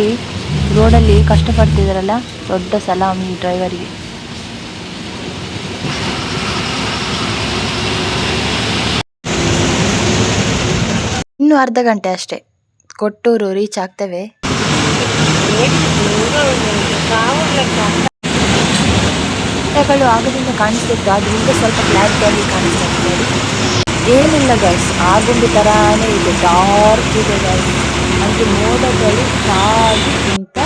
Speaker 1: ರೋಡಲ್ಲಿ ಕಷ್ಟಪಡ್ತಿದ್ದಾರಲ್ಲ, ದೊಡ್ಡ ಸಲಾಂ ಈ ಡ್ರೈವರಿಗೆ. ಇನ್ನು ಅರ್ಧ ಗಂಟೆ ಅಷ್ಟೇ, ಕೊಟ್ಟೂರು ರೀಚ್ ಆಗ್ತೇವೆ. ಗಳು ಆಗದಿಂದ ಕಾಣಿಸ್ತಿತ್ತು, ಅದರಿಂದ ಸ್ವಲ್ಪ ಕ್ಲಾರಿಟಿಯಾಗಿ ಕಾಣಿಸ್ತಾ ಇದೆ. ಏನಿಲ್ಲ ಗೈಸ್, ಆಗುಂಬೆ ಥರಾನೇ ಇದೆ, ಡಾರ್ಕ್ ಇದೆ ಗೈಸ್. ಅಂದರೆ ಮೋಡಗಳು ಸಾಗಿ ಇಂತ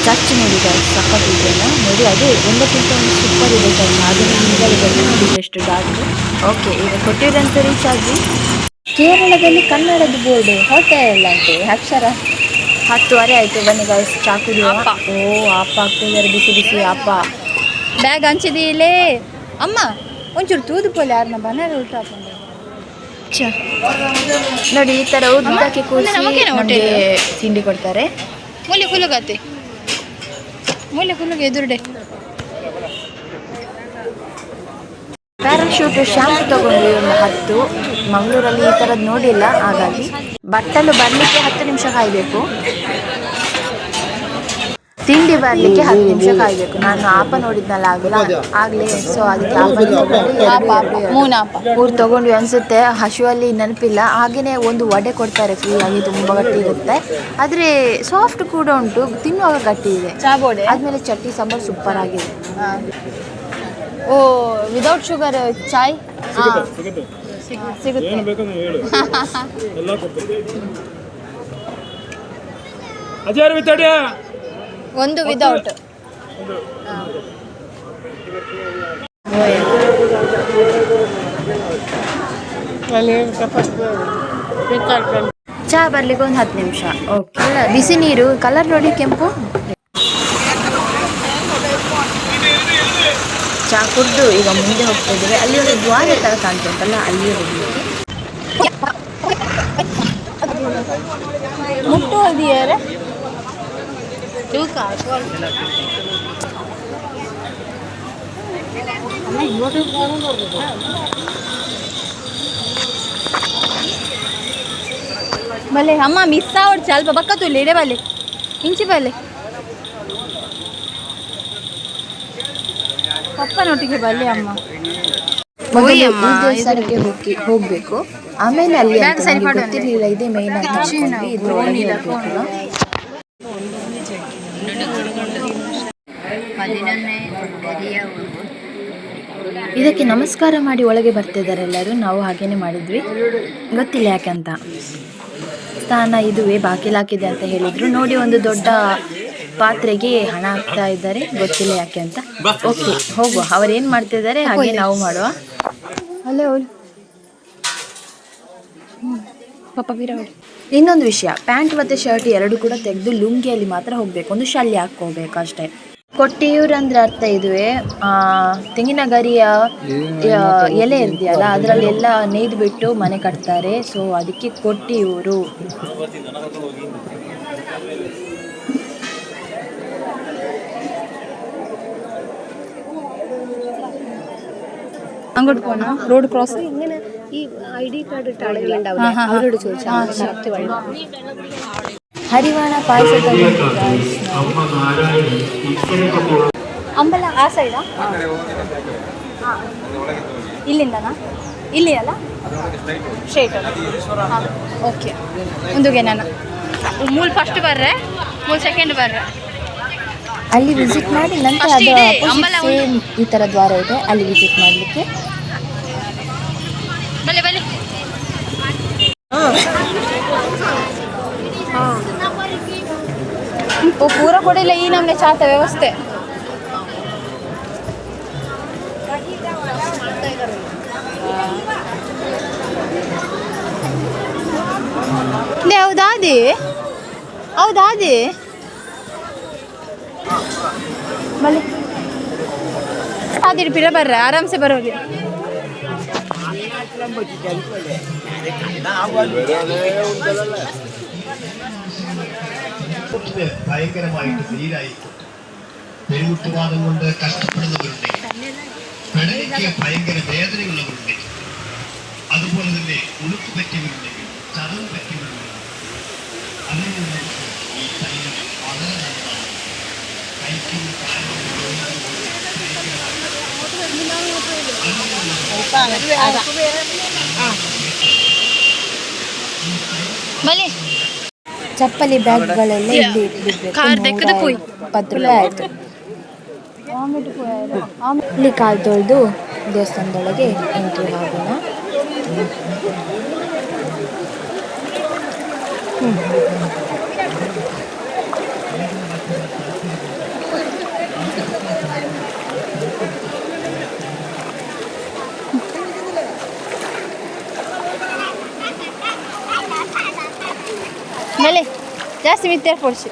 Speaker 1: ಚರ್ಚ್ ನೋಡಿ ಗೈಸ್, ಸಕ್ಕತ್ತಿದೆಯಲ್ಲ ನೋಡಿ, ಅದೇ ಒಂದಕ್ಕಿಂತ ಒಂದು ಸೂಪರ್ ಇದೆ ಗೈಸ್. ಆಗುಂಬೆ ನೋಡಿದ್ರೆ ಎಷ್ಟು ಡಾರ್ಕ್. ಓಕೆ, ಈಗ ಕೊಟ್ಟಿರಂತ ರೀಚ್ ಆಗಿ. ಕೇರಳದಲ್ಲಿ ಕನ್ನಡದ ಬೋರ್ಡು, ಹೋಟೆಲ್ ಅಂತೆ ಅಕ್ಷರ. 10:30 ಆಯಿತು. ಬನ್ನಿ ಗೈಸ್, ಚಾಕುಡಿ. ಓ ಅಪ್ಪ ಆಗ್ತಿದ್ದಾರೆ, ಬಿಸಿ ಬಿಸಿ ಅಪ್ಪ. ಬ್ಯಾಗ್ ಹಂಚಿದೀಲೇ ಅಮ್ಮ, ಒಂಚೂರು ತೂದು ಪೋಲೆ ಯಾರನ್ನ ಬನಾರ ಊಟ ಹಾಕೊಂಡು ನೋಡಿ, ಈ ಥರ ಉದ್ದಕ್ಕೆ ಕೂರಿಸಿ ನಮಗೆ ತಿಂಡಿ ಕೊಡ್ತಾರೆ. ಮೂಲೆ ಕುಲುಗತ್ತೆ, ಮೂಲೆ ಕುಲುಗೆ ಎದುರುಡೆ. ಪ್ಯಾರಾಶೂಟ್ ಶಾಂಪು ತಗೊಂಡ್ವಿ ಒಂದು 10. ಮಂಗಳೂರಲ್ಲಿ ಈ ಥರದ್ದು ನೋಡಿಲ್ಲ, ಹಾಗಾಗಿ ಬಟ್ಟಲು ಬರಲಿಕ್ಕೆ 10 ನಿಮಿಷ ಕಾಯಬೇಕು, ತಿಂಡಿ ಬರಲಿಕ್ಕೆ 10 ನಿಮಿಷ ಕಾಯಬೇಕು. ನಾನು ಆಪ ನೋಡಿದ್ನಲ್ಲ ಆಗಲೇ, ಸೊ ಅದಕ್ಕೆ ಊರು ತೊಗೊಂಡ್ವಿ ಅನಿಸುತ್ತೆ. ಹಸುವಲ್ಲಿ ನೆನಪಿಲ್ಲ. ಹಾಗೆಯೇ ಒಂದು ವಡೆ ಕೊಡ್ತಾರೆ ಫ್ರೀ ಆಗಿ, ತುಂಬ ಗಟ್ಟಿ ಇರುತ್ತೆ, ಆದರೆ ಸಾಫ್ಟ್ ಕೂಡ ಉಂಟು, ತಿನ್ನುವಾಗ ಗಟ್ಟಿ ಇದೆ. ಆದಮೇಲೆ ಚಟ್ನಿ ಸಾಂಬಾರು ಸೂಪರ್ ಆಗಿದೆ. ಓ ವಿದೌಟ್ ಶುಗರ್ ಚಾಯ್ ಸಿಗುತ್ತೆ. ಒಂದು ವಿದೌಟ್. ಚಹಾ ಬರ್ಲಿಕ್ಕೆ ಒಂದು 10 ನಿಮಿಷ. ಓಕೆ, ಬಿಸಿ ನೀರು, ಕಲರ್ ನೋಡಿ ಕೆಂಪು. ಚಹಾ ಕುಡಿದು ಈಗ ಮುಂದೆ ಹೋಗ್ತಾ ಇದ್ದೇವೆ. ಅಲ್ಲಿ ಒಂದು ದ್ವಾರ ಥರ ಕಾಣ್ತುಂಟಲ್ಲ, ಅಲ್ಲಿ ಹೋಗ್ಲಿಕ್ಕೆ. ಮುಟ್ಟು ಹೋದಿಯಾರೆ भले अम्मा मिस और चल बक्का तू लेने वाले इंची पहले ಪಪ್ಪನೊಟ್ಟಿಗೆ ಬಲ್ಲೆ ಅಮ್ಮ. ದೇವಸ್ಥಾನಕ್ಕೆ ಹೋಗ್ಬೇಕು, ಆಮೇಲೆ ಅಲ್ಲಿ ಗೊತ್ತಿರಲಿಲ್ಲ, ಇದೇ ಮೇನ್ ಇದಕ್ಕೆ ನಮಸ್ಕಾರ ಮಾಡಿ ಒಳಗೆ ಬರ್ತಿದ್ದಾರೆ ಎಲ್ಲರೂ. ನಾವು ಹಾಗೇನೆ ಮಾಡಿದ್ವಿ, ಗೊತ್ತಿಲ್ಲ ಯಾಕಂತ. ಸ್ಥಾನ ಇದುವೇ ಬಾಕಿಲಾಕಿದೆ ಅಂತ ಹೇಳಿದ್ರು. ನೋಡಿ, ಒಂದು ದೊಡ್ಡ ಪಾತ್ರೆಗೆ ಹಣ ಹಾಕ್ತಾ ಇದ್ದಾರೆ, ಗೊತ್ತಿಲ್ಲ ಯಾಕೆ ಅಂತ. ಓಕೆ, ಹೋಗುವ. ಅವ್ರೇನು ಮಾಡ್ತಿದ್ದಾರೆ ಹಾಗೆ ನಾವು ಮಾಡುವ. ಅಲ್ಲೇ ಪಾಪ ವೀರವಡಿ. ಇನ್ನೊಂದು ವಿಷಯ, ಪ್ಯಾಂಟ್ ಮತ್ತು ಶರ್ಟ್ ಎರಡು ಕೂಡ ತೆಗೆದು ಲುಂಗಿಯಲ್ಲಿ ಮಾತ್ರ ಹೋಗಬೇಕು, ಒಂದು ಶಲ್ಯ ಹಾಕ್ಕೋಬೇಕು ಅಷ್ಟೇ. ಕೊಟ್ಟಿಯೂರು ಅಂದರೆ ಅರ್ಥ ಇದುವೇ, ತೆಂಗಿನ ಗರಿಯ ಎಲೆ ಇರ್ತೀಯಲ್ಲ, ಅದರಲ್ಲಿ ಎಲ್ಲ ನೇಯ್ದು ಬಿಟ್ಟು ಮನೆ ಕಟ್ತಾರೆ, ಸೊ ಅದಕ್ಕೆ ಕೊಟ್ಟಿಯೂರು. അങ്ങോട്ട് പോകണം, റോഡ് ക്രോസ് ഇങ്ങനെ ഈ ID കാർഡ് ഇട്ട ആളുകളുണ്ടാവില്ല, അവരോട് ചോദിച്ചാൽ കറക്റ്റ് വഴി. ಹರಿವಾಣ ಪಾಯಸದ ಅಂಬಲ ಆ ಸೈಡಾ, ಇಲ್ಲಿಂದನಾ? ಇಲ್ಲಿ ಅಲ್ಲ, ಸ್ಟ್ರೈಟ್. ಹಾಂ, ಓಕೆ. ಮುಂದುಗೆ ನಾನು ಮೂಲ ಫಸ್ಟ್ ಬರ್ರೆ, ಮೂಲ ಸೆಕೆಂಡ್ ಬರ್ರೆ. ಅಲ್ಲಿ ವಿಸಿಟ್ ಮಾಡಿ ನಂತರ ಅದು ಸೇಮ್ ಈ ಥರ ದ್ವಾರ ಇದೆ, ಅಲ್ಲಿ ವಿಸಿಟ್ ಮಾಡಲಿಕ್ಕೆ. ಪೂರ ಕೊಡಿಲ್ಲ ಈ ನಮಗೆ ಚಾತ ವ್ಯವಸ್ಥೆ. ಯಾವುದ ಅದೇ ಹೌದಾ ಅದೇ ಬಲೆ ಅದಿಡಿ ಪಿರ ಬರ್ರ ಆರಾಮ್ಸೆ ಬರೋದು.
Speaker 2: ഭയങ്കരമായിട്ട് നീരായി പെരുമുട്ടുവാദം കൊണ്ട് കഷ്ടപ്പെടുന്നവരുണ്ടെങ്കിൽ പെടലിക്ക് ഭയങ്കര വേദനയുള്ളവരുണ്ടെങ്കിൽ അതുപോലെ തന്നെ ഉളുക്ക് പറ്റിയവരുണ്ടെങ്കിൽ ചതവ് പറ്റിയവരുണ്ടെങ്കിൽ അതിനുള്ള ഈ തൈലം വളരെ നല്ലതാണ്. കൈക്കും
Speaker 1: ಚಪ್ಪಲಿ ಬ್ಯಾಗ್ಗಳೆಲ್ಲ ಇಲ್ಲಿ ಇಟ್ಬಿಡ್ಬೇಕು. 10 ರೂಪಾಯಿ ಆಯಿತು. ಇಲ್ಲಿ ಕಾಲು ತೊಳೆದು ದೇವಸ್ಥಾನದೊಳಗೆ ಎಂಟ್ರಿ ಆಗೋಣ. ಮೇಲೆ ಜಾಸ್ತಿ ಮಿತ್ತೇರ್ ಪೋಡ್ಸಿ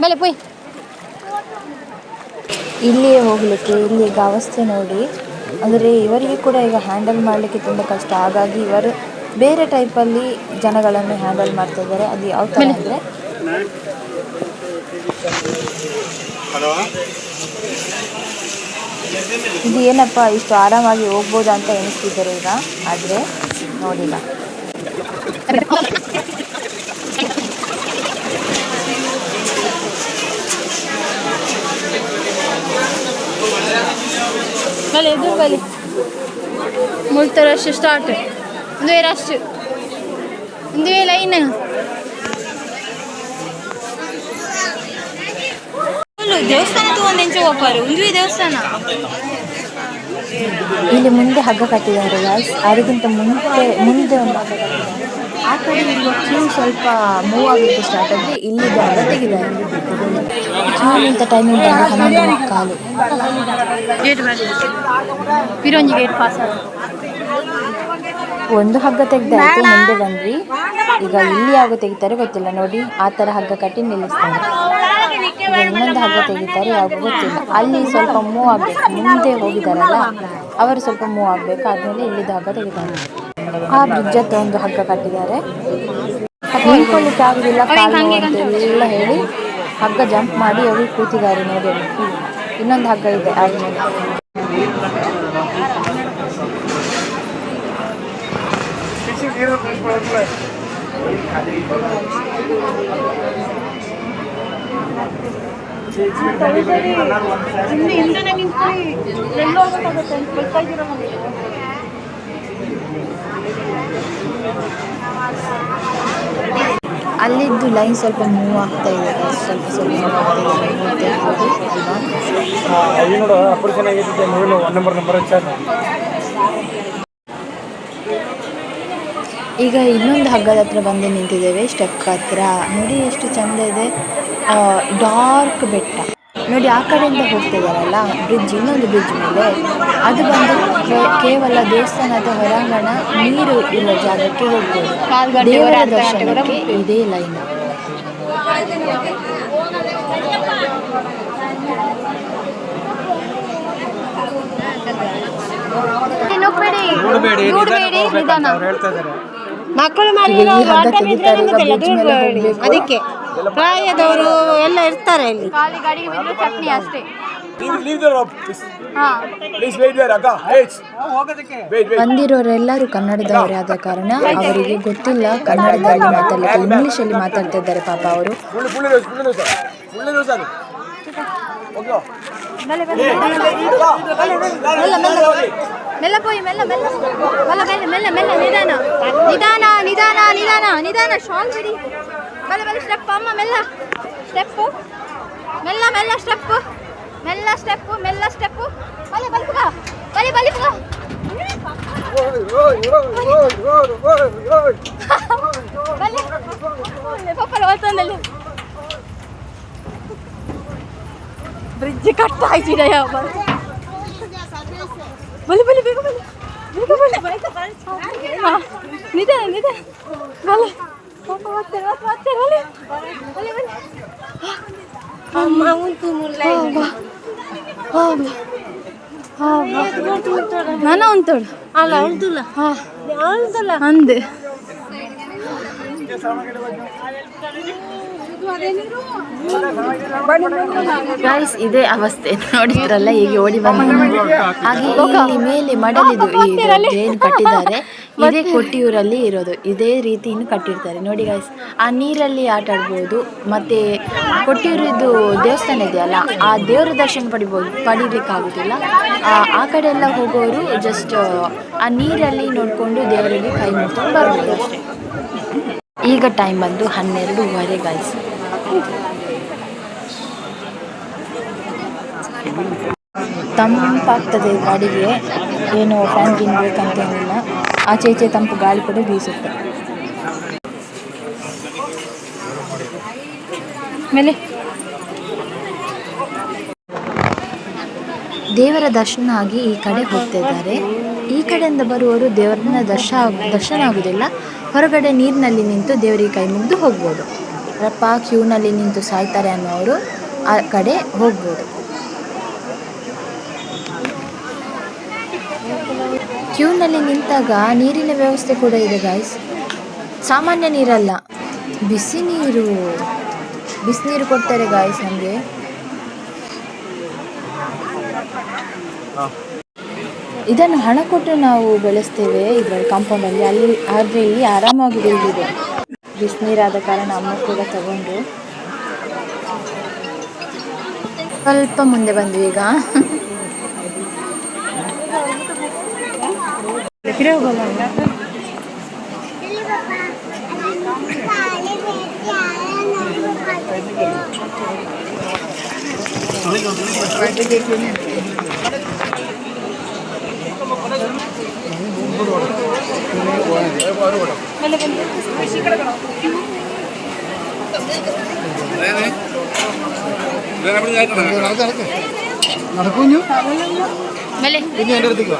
Speaker 1: ಮೇಲೆ ಪೋಯ್. ಇಲ್ಲಿಯೇ ಹೋಗಲಿಕ್ಕೆ ಇಲ್ಲಿ ಈಗ ಅವಸ್ಥೆ ನೋಡಿ, ಅಂದರೆ ಇವರಿಗೆ ಕೂಡ ಈಗ ಹ್ಯಾಂಡಲ್ ಮಾಡಲಿಕ್ಕೆ ತುಂಬ ಕಷ್ಟ. ಹಾಗಾಗಿ ಇವರು ಬೇರೆ ಟೈಪಲ್ಲಿ ಜನಗಳನ್ನು ಹ್ಯಾಂಡಲ್ ಮಾಡ್ತಾ ಇದ್ದಾರೆ. ಅದು ಯಾವ ಥರ ಅಂದರೆ ಇದು ಏನಪ್ಪ ಇಷ್ಟು ಆರಾಮಾಗಿ ಹೋಗ್ಬೋದು ಅಂತ ಎನಿಸ್ತಿದ್ದಾರೆ ಈಗ. ಆದರೆ ನೋಡಿಲ್ಲ ಬಲೆ ಎದುರು ಬಲಿ ಮುಳ್ತ ರಶ್ ಸ್ಟಾರ್ಟ್. ಒಂದುವೇ ರಶ್, ಒಂದುವೇ ಲೈನ್. ದೇವಸ್ಥಾನ ಒಂದೆಂಚು ಹೋಗ್ತಾರೆ, ಒಂದುವೇ ದೇವಸ್ಥಾನ. ಇಲ್ಲಿ ಮುಂದೆ ಹಗ್ಗ ಕಟ್ಟಿದ್ದಾರೆ ಗಾಯ್ಸ್. ಅದಕ್ಕಿಂತ ಮುಂದೆ ಒಂದು ಹಗ್ಗ ಕಟ್ಟಿದ್ದಾರೆ. ಆ ಕಡೆ ಇರುವ ಕ್ಯೂ ಸ್ವಲ್ಪ ಮೂವ್ ಆಗಲಿಕ್ಕೆ ಸ್ಟಾರ್ಟ್ ಆದರೆ ಇಲ್ಲಿಗೆ ಹಗ್ಗ ತೆಗಿದ್ದಾರೆ. ಕ್ಯೂ ನಿಂತ ಟೈಮಿಂಗ್ ಬಂದು 11:15. ಒಂದು ಹಗ್ಗ ತೆಗ್ದಾಯ್ತು, ಮುಂದೆ ಬಂದ್ವಿ. ಈಗ ಇಲ್ಲಿ ಯಾವ ತೆಗಿತಾರೆ ಗೊತ್ತಿಲ್ಲ ನೋಡಿ. ಆ ಥರ ಹಗ್ಗ ಕಟ್ಟಿ ನಿಲ್ಲಿಸ್ತಾರೆ. ಈಗ ಇನ್ನೊಂದು ಹಗ್ಗ ತೆಗಿತಾರೆ, ಯಾವಾಗ ಗೊತ್ತಿಲ್ಲ. ಅಲ್ಲಿ ಸ್ವಲ್ಪ ಮೂವ್ ಆಗಬೇಕು, ಮುಂದೆ ಹೋಗಿದಾರಲ್ಲ ಅವರು ಸ್ವಲ್ಪ ಮೂವ್ ಆಗಬೇಕು. ಆದಮೇಲೆ ಇಲ್ಲಿದ್ದ ಹಗ್ಗ ತೆಗಿತಾರೆ. ಆ ಬ್ರಿಡ್ಜ್ ಹತ್ರ ಒಂದು ಹಗ್ಗ ಕಟ್ಟಿದ್ದಾರೆ. ನಿಂತ್ಕೊಳ್ಳಿಕ್ಕೆ ಆಗುದಿಲ್ಲ, ಎಲ್ಲ ಹೇಳಿ ಹಗ್ಗ ಜಂಪ್ ಮಾಡಿ ಹೋಗಿ ಕೂತಿದ್ದಾರೆ ನೋಡಿ. ಇನ್ನೊಂದು ಹಗ್ಗ ಇದೆ ಆದ್ಮೇಲೆ. ಅಲ್ಲಿದ್ದು ಲೈನ್ ಸ್ವಲ್ಪ ಮೂವ್ ಆಗ್ತಾ ಇದೆ, ಸ್ವಲ್ಪ ಮೂವ್ ಆಗ್ತಾ ಇದೆ. ಈಗ ಇನ್ನೊಂದು ಹಗ್ಗದ ಹತ್ರ ಬಂದು ನಿಂತಿದ್ದೇವೆ, ಸ್ಟೆಪ್ ಹತ್ರ. ನೋಡಿ ಎಷ್ಟು ಚಂದ ಇದೆ, ಡಾರ್ಕ್ ಬೆಟ್ಟ ನೋಡಿ. ಆ ಕಡೆಯಿಂದ ಹೋಗ್ತಿದ್ದಾರಲ್ಲ ಬ್ರಿಡ್ಜ್, ಇನ್ನೊಂದು ಬ್ರಿಡ್ಜ್ ಮೇಲೆ ಅದು ಬಂದು ಕೇವಲ ದೇವಸ್ಥಾನದ ಹೊರಾಂಗಣ ನೀರು ಇರುವ ಜಾಗಕ್ಕೆ ಹೋಗ್ಬೋದು. ದೇವರ ದರ್ಶನಕ್ಕೆ ಇದೇ ಲೈನ್.
Speaker 3: ಮಕ್ಕಳು ಅದಕ್ಕೆ ಪ್ರಾಯದವರು ಎಲ್ಲ ಇರ್ತಾರೆ ಇಲ್ಲಿ.
Speaker 1: ಚಟ್ನಿ ಅಷ್ಟೇ. ಬಂದಿರೋರೆಲ್ಲರೂ ಕನ್ನಡದವರೇ ಆದ ಕಾರಣ ಅವರಿಗೆ ಗೊತ್ತಿಲ್ಲ ಕನ್ನಡದಲ್ಲಿ ಮಾತಾಡಲಿಕ್ಕೆ, ಇಂಗ್ಲಿಷಲ್ಲಿ ಮಾತಾಡ್ತಾ ಇದ್ದಾರೆ ಪಾಪ ಅವರು. ಮೆಲ್ಲ ಪೋಯಿ, ಮೆಲ್ಲ ಮೆಲ್ಲ ಮೆಲ್ಲ ಮೆಲ್ಲ, ನಿಧಾನ ನಿಧಾನ ನಿಧಾನ ನಿಧಾನ ನಿಧಾನ. ಶಾಲ್ ಬಿಡಿ, ಮೆಲ್ಲ ಮೆಲ್ಲ ಸ್ಟೆಪ್ ಅಮ್ಮ, ಮೆಲ್ಲ ಸ್ಟೆಪ್ಪು, ಮೆಲ್ಲ ಮೆಲ್ಲ ಸ್ಟೆಪ್ಪು, ಮೆಲ್ಲ ಸ್ಟೆಪ್ಪು, ಮೆಲ್ಲ ಸ್ಟೆಪ್ಪು. ಬಲಿ ಬಲಿಪುಗ, ಬಲಿ ಬಲಿಪುಗ. ಪಪ್ಪಲ ಹೊತ್ತಂದಲ್ಲಿ ಬ್ರಿಡ್ಜ್ ಕಟ್ ಆಯ್ತಿದೆಯಾ? ಬಲಿ ಬಲಿ ಬೇಗ ಬಲಿ, ಬೇಗ ಬಲಿ. ನಿಧಾನ ನಿಧಾನ ಬಲಿ ನಾನ ಉಂಟೋಡು
Speaker 3: ಅಲ್ಲ ಉಳ್ದುಲ್ಲ ಉಳ್ದುಲ್ಲ
Speaker 1: ಅಂದೆ ಗೈಸ್ ಇದೇ ಅವಸ್ಥೆ ನೋಡಿದ್ರಲ್ಲ ಹೀಗೆ ಓಡಿ ಬಂದ ಹಾಗೆ ಇಲ್ಲಿ ಮೇಲೆ ಮಡಲಿದು ಏನು ಕಟ್ಟಿದ್ದಾರೆ ಇದೇ ಕೊಟ್ಟಿಯೂರಲ್ಲಿ ಇರೋದು ಇದೇ ರೀತಿ ಇನ್ನು ಕಟ್ಟಿರ್ತಾರೆ ನೋಡಿ ಗೈಸ್ ಆ ನೀರಲ್ಲಿ ಆಟ ಆಡ್ಬೋದು ಮತ್ತೆ ಕೊಟ್ಟಿಯೂರಿದ್ದು ದೇವಸ್ಥಾನ ಇದೆಯಲ್ಲ ಆ ದೇವರ ದರ್ಶನ ಪಡಿಲಿಕ್ಕೆ ಆಗುದಿಲ್ಲ ಆ ಕಡೆ ಎಲ್ಲ ಹೋಗೋರು ಜಸ್ಟ್ ಆ ನೀರಲ್ಲಿ ನೋಡ್ಕೊಂಡು ದೇವರಿಗೆ ಕೈ ಮುಟ್ಕೊಂಡು ಬರ್ಬೋದು ಅಷ್ಟೇ ಈಗ ಟೈಮ್ ಬಂದು 12:30 ಗೈಸ್ ತಂಪಾಗ್ತದೆ ಗಾಡಿಗೆ ಏನು ಫ್ಯಾನ್ ತಿನ್ಬೇಕಂತೇನಿಲ್ಲ ಆಚೆ ಈಚೆ ತಂಪು ಗಾಳಿ ಕೂಡ ಬೀಸುತ್ತೆ ಮೇಲೆ ದೇವರ ದರ್ಶನ ಆಗಿ ಈ ಕಡೆ ಹೋಗ್ತಾ ಇದ್ದಾರೆ ಈ ಕಡೆಯಿಂದ ಬರುವವರು ದೇವರನ್ನ ದರ್ಶನ ಆಗುವುದಿಲ್ಲ ಹೊರಗಡೆ ನೀರಿನಲ್ಲಿ ನಿಂತು ದೇವರಿಗೆ ಕೈ ಮುಗಿದು ಹೋಗ್ಬೋದು ರಪ್ಪ ಕ್ಯೂನಲ್ಲಿ ನಿಂತು ಸಾಯ್ತಾರೆ ಅನ್ನೋರು ಆ ಕಡೆ ಹೋಗ್ಬೋದು ಕ್ಯೂನಲ್ಲಿ ನಿಂತಾಗ ನೀರಿನ ವ್ಯವಸ್ಥೆ ಕೂಡ ಇದೆ ಗೈಸ್ ಸಾಮಾನ್ಯ ನೀರಲ್ಲ ಬಿಸಿನೀರು ಕೊಡ್ತಾರೆ ಗಾಯ್ಸ್ ನಮಗೆ ಇದನ್ನು ಹಣ ಕೊಟ್ಟು ನಾವು ಬೆಳೆಸ್ತೇವೆ ಇದರಲ್ಲಿ ಕಾಂಪೌಂಡಲ್ಲಿ ಆದರೆ ಇಲ್ಲಿ ಆರಾಮಾಗಿ ಬೆಳೆದಿದೆ ಬಿಸಿನೀರಾದ ಕಾರಣ ಅಮ್ಮ ಕೂಡ ತಗೊಂಡು ಸ್ವಲ್ಪ ಮುಂದೆ ಬಂದ್ವಿ ಈಗ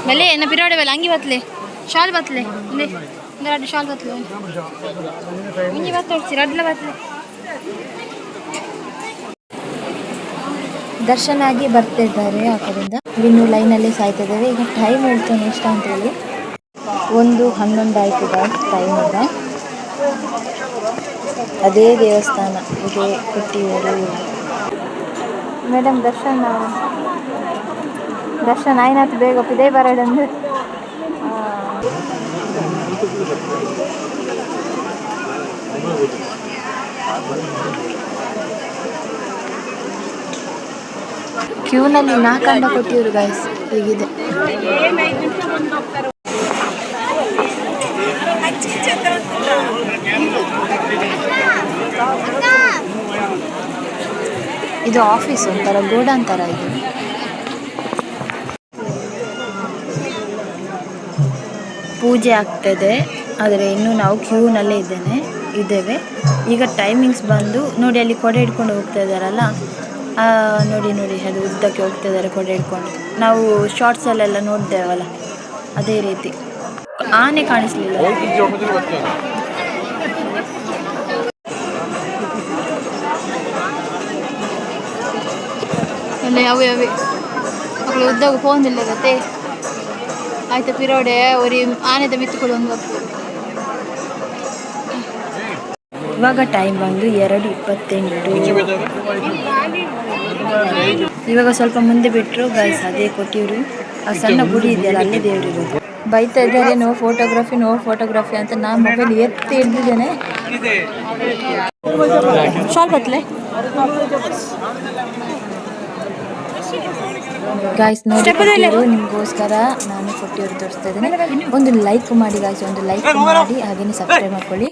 Speaker 1: ಮಲೆ ಎನ್ನ ಪಿರೋಡೆ ಬಲ್ಲ ಅಂಗಿ ಬತ್ಲೆ ಶಾಲ್ ಬತ್ಲೆ ಇಂದೆ ಇಂದ ಶಾಲ್ ಬತ್ಲೆ ಮುಂಜಿ ಬತ್ತೋಡ್ಸಿ ರಡ್ಲ ಬತ್ಲೆ ದರ್ಶನ ಆಗಿ ಬರ್ತಿದ್ದಾರೆ ಆ ಕಡೆಯಿಂದ ಇನ್ನು ಲೈನಲ್ಲಿ ಸಾಯ್ತಾ ಇದ್ದೇವೆ ಈಗ ಟೈಮ್ ಹೇಳ್ತೇನೆ ಇಷ್ಟ ಅಂತೇಳಿ 1:11 ಆಯ್ತು ಟೈಮ್ ಈಗ ಅದೇ ದೇವಸ್ಥಾನ ಇದೆ ಕೊಟ್ಟಿಯೂರು ಮೇಡಮ್ ದರ್ಶನ ಆಯ್ನಾತು ಬೇಗ ಇದೇ ಬರಡಂದು ಕ್ಯೂನಲ್ಲಿ ನಾ ಕಂಡ ಕೊಟ್ಟಿಯೂರು ಗೈಸ್ ಹೀಗಿದೆ ಇದು ಆಫೀಸ್ ಒಂಥರ ಗೋಡನ್ ಥರ ಇದೆ ಪೂಜೆ ಆಗ್ತದೆ ಆದರೆ ಇನ್ನೂ ನಾವು ಕ್ಯೂನಲ್ಲೇ ಇದ್ದೇವೆ ಈಗ ಟೈಮಿಂಗ್ಸ್ ಬಂದು ನೋಡಿ ಅಲ್ಲಿ ಕೊಡೆ ಹಿಡ್ಕೊಂಡು ಹೋಗ್ತಾ ಇದ್ದಾರಲ್ಲ ನೋಡಿ ಅದು ಉದ್ದಕ್ಕೆ ಹೋಗ್ತಾ ಇದ್ದಾರೆ ಕೊಡೆ ಹಿಡ್ಕೊಂಡು ನಾವು ಶಾರ್ಟ್ಸಲ್ಲೆಲ್ಲ ನೋಡ್ತೇವಲ್ಲ ಅದೇ ರೀತಿ ಆನೆ ಕಾಣಿಸ್ಲಿಲ್ಲ ಎಲ್ಲ ಯಾವೇ ಮಕ್ಕಳು ಉದ್ದಾಗ ಫೋನ್ ಇಲ್ಲದತ್ತೆ ಆಯ್ತು ಪಿರೋಡೆ ಅವ್ರಿ ಆನೆದ ಮಿತ್ತುಗಳು ಒಂದು ಇವಾಗ ಟೈಮ್ ಬಂದು 2:28 ಇವಾಗ ಸ್ವಲ್ಪ ಮುಂದೆ ಬಿಟ್ಟರು ಗೈಸ್ ಅದೇ ಕೊಟ್ಟಿಯೂರು ಆ ಸಣ್ಣ ಗುಡಿ ಇದೆಯಲ್ಲ ಅಲ್ಲೇ ದೇವರು ಇರೋದು ಬೈತಾ ಇದ್ದಾರೆ ನೋ ಫೋಟೋಗ್ರಫಿ ಅಂತ ನಾ ಮೊಬೈಲ್ ಎತ್ತಿ ಹಿಡ್ದಿದ್ದೇನೆ ಶಾಲ್ ಬತ್ಲೆ ಗಾಯ್ಸ್ ನೋಡಿ ನಿಮಗೋಸ್ಕರ ನಾನು ಕೊಟ್ಟಿಯೂರು ತೋರಿಸ್ತಾ ಇದ್ದೇನೆ ಒಂದು ಲೈಕ್ ಮಾಡಿ ಗಾಯ್ಸ್ ಒಂದು ಲೈಕ್ ಮಾಡಿ ಹಾಗೇನೆ ಸಬ್ಸ್ಕ್ರೈಬ್ ಮಾಡ್ಕೊಳ್ಳಿ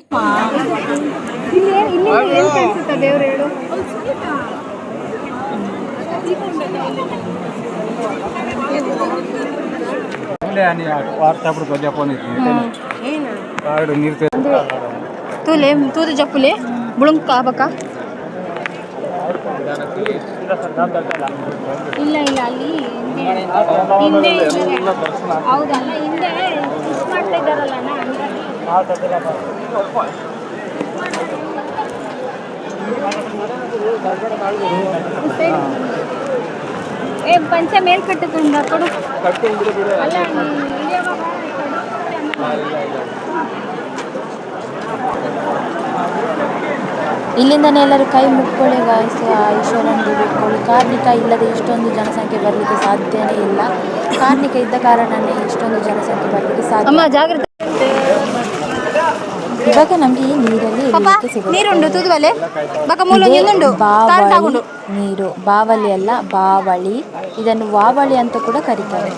Speaker 1: ತೂದು ಜಪ್ಪುಲೆ ಬುಳುಂಕ ಬಕ ಇಲ್ಲ ಅಲ್ಲಿ ಹಿಂದೆ ಹೌದಲ್ಲ ಹಿಂದೆ ಮಾಡ್ತಾ ಇದ್ದಾರಲ್ಲ
Speaker 3: ಏ ಪಂಚ ಮೇಲ್ ಕಟ್ಟುಕೊಂಡ ಕೊಡು ಅಲ್ಲ
Speaker 1: ಇಲ್ಲಿಂದನೇ ಎಲ್ಲರೂ ಕೈ ಮುಕ್ಕೊಳ್ಳಿ ಗಾಯ್ಸ್, ಈಶ್ವರನಿಗೆ ಬಿಟ್ಕೊಳ್ಳಿ. ಕಾರ್ಣಿಕ ಇಲ್ಲದೆ ಇಷ್ಟೊಂದು ಜನಸಂಖ್ಯೆ ಬರಲಿಕ್ಕೆ ಸಾಧ್ಯನೇ ಇಲ್ಲ. ಕಾರ್ಣಿಕ ಇದ್ದ ಕಾರಣನೇ ಇಷ್ಟೊಂದು ಜನಸಂಖ್ಯೆ ಬರಲಿಕ್ಕೆ ಸಾಧ್ಯ.
Speaker 3: ಜಾಗ್ರತೆ.
Speaker 1: ಇವಾಗ ನಮಗೆ ಈ ನೀರಲ್ಲಿ ಇಳಿಲಿಕ್ಕೆ ಸಿಗುತ್ತೆ.
Speaker 3: ನೀರುಂಡು ತೂದುವಲೆ ಬಕ ಮೂಲ
Speaker 1: ಇದೇ
Speaker 3: ನೀರುಂಡು
Speaker 1: ಬಾವಳಿ ನೀರು. ಬಾವಲಿ ಅಲ್ಲ, ಬಾವಳಿ. ಇದನ್ನು ವಾವಳಿ ಅಂತ ಕೂಡ ಕರೀತಾರೆ.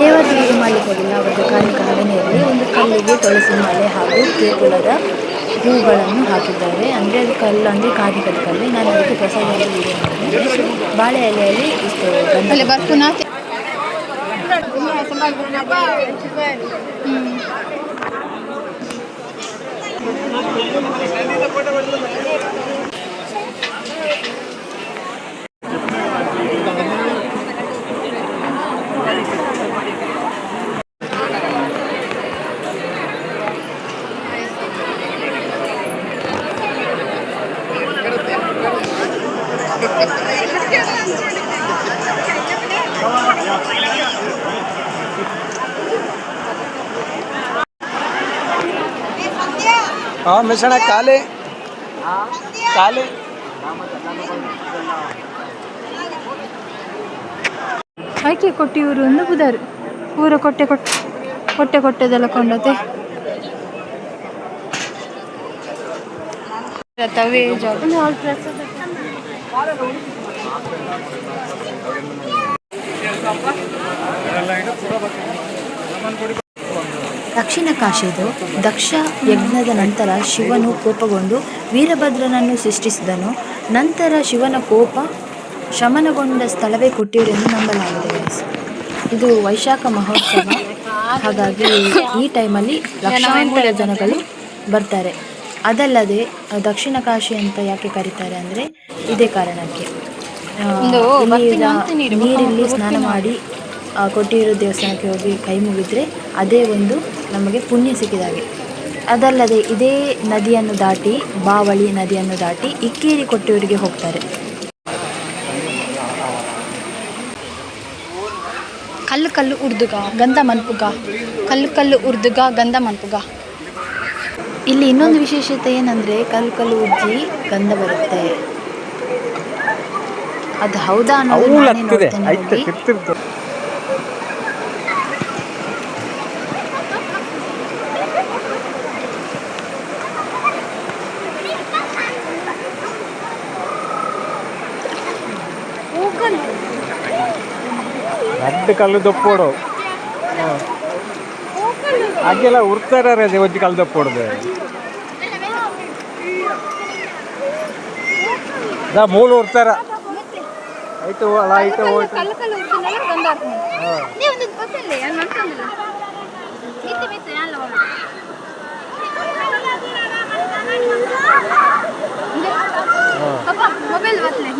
Speaker 1: ದೇವತೆಗೆ ಮಾಡಲಿಕ್ಕೋದಿಲ್ಲ. ಅವರಿಗೆ ಕಾರ್ಣಿಕ ಹಣೆಯಲ್ಲಿ ಒಂದು ಕಲ್ಲಿಗೆ ತುಳಸಿ ಮಾಲೆ ಹಾಗೂ ಕೇಕುಲದ ಹೂಗಳನ್ನು ಹಾಕಿದ್ದಾರೆ. ಅಂದರೆ ಅದು ಕಲ್ಲು ಅಂದರೆ ಕಾರ್ಣಿಕದ ಕಲ್ಲು. ನಾನು ಅದಕ್ಕೆ ಪ್ರಸಾದದಲ್ಲಿ ವಿಡಿಯೋ ಮಾಡಿದೆ. ಬಾಳೆ ಎಲೆಯಲ್ಲಿ ಇಷ್ಟು
Speaker 4: हाँ मिश्रण काले काले
Speaker 3: ಆಯ್ಕೆ ಕೊಟ್ಟು ಇವರು ಒಂದು ಬುದಾರು ಊರ ಕೊಟ್ಟೆ ಕೊಟ್ಟೆದೆಲ್ಲ ಕೊಂಡತೆ ತವೇ
Speaker 1: ದಕ್ಷಿಣ ಕಾಶಿದು ದಕ್ಷ ಯಜ್ಞದ ನಂತರ ಶಿವನು ಕೋಪಗೊಂಡು ವೀರಭದ್ರನನ್ನು ಸೃಷ್ಟಿಸಿದನು. ನಂತರ ಶಿವನ ಕೋಪ ಶಮನಗೊಂಡ ಸ್ಥಳವೇ ಕೊಟ್ಟಿಯೂರು ಎಂದು ನಂಬಲಾಗಿದೆ. ಇದು ವೈಶಾಖ ಮಹೋತ್ಸವ, ಹಾಗಾಗಿ ಈ ಟೈಮಲ್ಲಿ ಲಕ್ಷಾಂತರ ಜನಗಳು ಬರ್ತಾರೆ. ಅದಲ್ಲದೆ ದಕ್ಷಿಣ ಕಾಶಿ ಅಂತ ಯಾಕೆ ಕರೀತಾರೆ ಅಂದರೆ ಇದೇ ಕಾರಣಕ್ಕೆ. ನೀರಲ್ಲಿ ಸ್ನಾನ ಮಾಡಿ ಕೊಟ್ಟಿಯೂರು ದೇವಸ್ಥಾನಕ್ಕೆ ಹೋಗಿ ಕೈ ಮುಗಿದ್ರೆ ಅದೇ ಒಂದು ನಮಗೆ ಪುಣ್ಯ ಸಿಕ್ಕಿದಾಗೆ. ಅದಲ್ಲದೆ ಇದೇ ನದಿಯನ್ನು ದಾಟಿ, ಬಾವಳಿ ನದಿಯನ್ನು ದಾಟಿ ಇಕ್ಕೇರಿ ಕೊಟ್ಟಿಯೂರಿಗೆ ಹೋಗ್ತಾರೆ.
Speaker 3: ಕಲ್ಲು ಕಲ್ಲು ಉರ್ದುಗ ಗಂಧ ಮನ್ಪುಗ ಕಲ್ಲು ಕಲ್ಲು ಉರ್ದುಗ ಗಂಧ ಮನ್ಪುಗ.
Speaker 1: ಇಲ್ಲಿ ಇನ್ನೊಂದು ವಿಶೇಷತೆ ಏನಂದರೆ ಕಲ್ಲು ಕಲ್ಲು ಉಜ್ಜಿ ಗಂಧ ಬರುತ್ತೆ. ಅದು ಹೌದಾ ಅನ್ನೋದು ನಾನೇ ನೋಡ್ತೇನೆ ಹೋಗಿ.
Speaker 4: ರಡ್ಡು ಕಲ್ಲು ದೊಪ್ಪೋಡು ಹಾಗೆಲ್ಲ ಉರ್ತಾರ ಒಂಜಿ ಕಲ್ಲು ದೊಪ್ಪೋಡ್ದು ಮೂಲು ಉರ್ತಾರ ಆಯ್ತು ಆಯ್ತು ಹೋಯ್ತು.
Speaker 3: ಮೊಬೈಲ್ ಬತ್ತಲೆ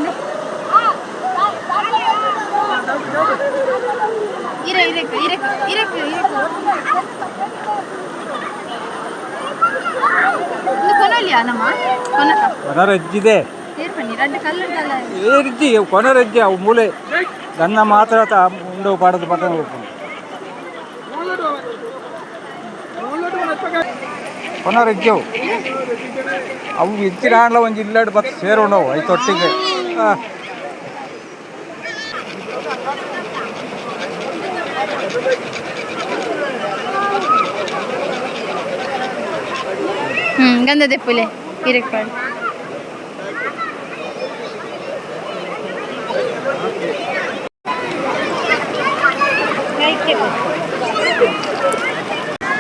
Speaker 4: ಕೊನರಜ್ಜಿದೆ ಏರಿಜ್ಜಿ ಕೊನರಜ್ಜಿ ಅವು ಮೂಲೆ ಗನ್ನ ಮಾತ್ರ ಉಂಡು ಪಾಡದು ಪತನ ಕೊನರಜ್ಜಿ ಅವು ಇಚ್ಚಿನ ಆಂಡ್ಲ ಒಂದು ಇಲ್ಲಾಡು ಬತ್ತು ಸೇರೋಣವು ಐದು ತೊಟ್ಟಿಗೆ.
Speaker 3: ಗಂಧ ದೆಪ್ಪುಲೆ ಹಿರೇಕಾಡು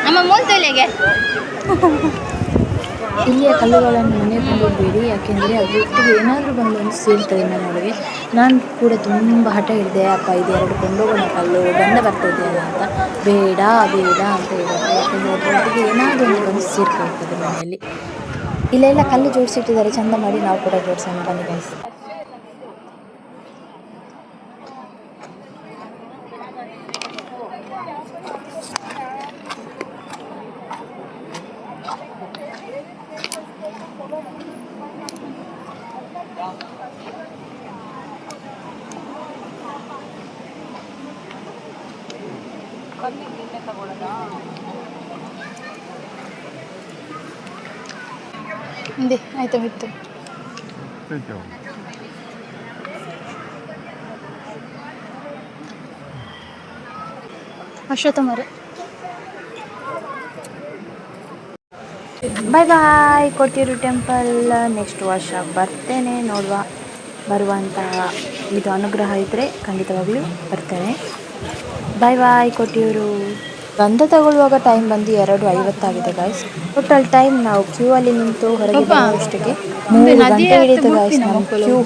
Speaker 3: ನಮ್ಮ ಮೂಲ್ತಲೆಗೆ
Speaker 1: ಇಲ್ಲಿಯ ಕಲ್ಲುಗಳನ್ನು ಮನೆಗೆ ಕೊಂಡೋಗಬೇಡಿ, ಯಾಕೆಂದರೆ ಅದರೊಟ್ಟಿಗೆ ಏನಾದರೂ ಬಂದು ಸೇರ್ತದೆ ಮನೆಯೊಳಗೆ. ನಾನು ಕೂಡ ತುಂಬ ಹಠ ಹಿಡಿದೆ, ಅಪ್ಪ ಇದು ಎರಡು ಕೊಂಡೋಗೋಣ ಕಲ್ಲು ಗಂಧ ಬರ್ತಿದೆಯಲ್ಲ ಅಂತ. ಬೇಡ ಬೇಡ ಅಂತ ಹೇಳಿದೆ, ಯಾಕೆಂದರೆ ಅದರೊಟ್ಟಿಗೆ ಏನಾದರೂ ಒಂದು ಬಂದು ಸೇರ್ಕೊಳ್ತದೆ ಮನೆಯಲ್ಲಿ. ಇಲ್ಲೆಲ್ಲ ಕಲ್ಲು ಜೋಡಿಸಿಟ್ಟಿದ್ದಾರೆ ಚಂದ ಮಾಡಿ, ನಾವು ಕೂಡ ಜೋಡಿಸೋಣ ಬನ್ನಿ ಗೈಸ್.
Speaker 3: ಹಿಂದೆ ಆಯ್ತಾ ಬಿತ್ತು. ಅಶ್ವತ್ಥ ಮರ.
Speaker 1: ಬಾಯ್ ಬಾಯ್ ಕೊಟ್ಟಿರು ಟೆಂಪಲ್. ನೆಕ್ಸ್ಟ್ ವರ್ಷ ಬರ್ತೇನೆ, ನೋಡುವ. ಬರುವಂತಹ ಇದು ಅನುಗ್ರಹ ಇದ್ದರೆ ಖಂಡಿತವಾಗ್ಲೂ ಬರ್ತೇನೆ. ಬಾಯ್ ಬಾಯ್ ಕೊಟ್ಟಿರು. ಗಂಧ ತಗೊಳ್ಳುವಾಗ ಟೈಮ್ ಬಂದು 2:50 ಗಾಯ್ಸ್. ಟೋಟಲ್ ಟೈಮ್ ನಾವು ಕ್ಯೂ ಅಲ್ಲಿ ನಿಂತು ಹೊರಗೆ ಬರುವಷ್ಟಕ್ಕೆ 3 ಗಂಟೆ ಹಿಡಿಯಿತು ಗಾಯ್ಸ್. ನಮ್ಮ ಕ್ಯೂ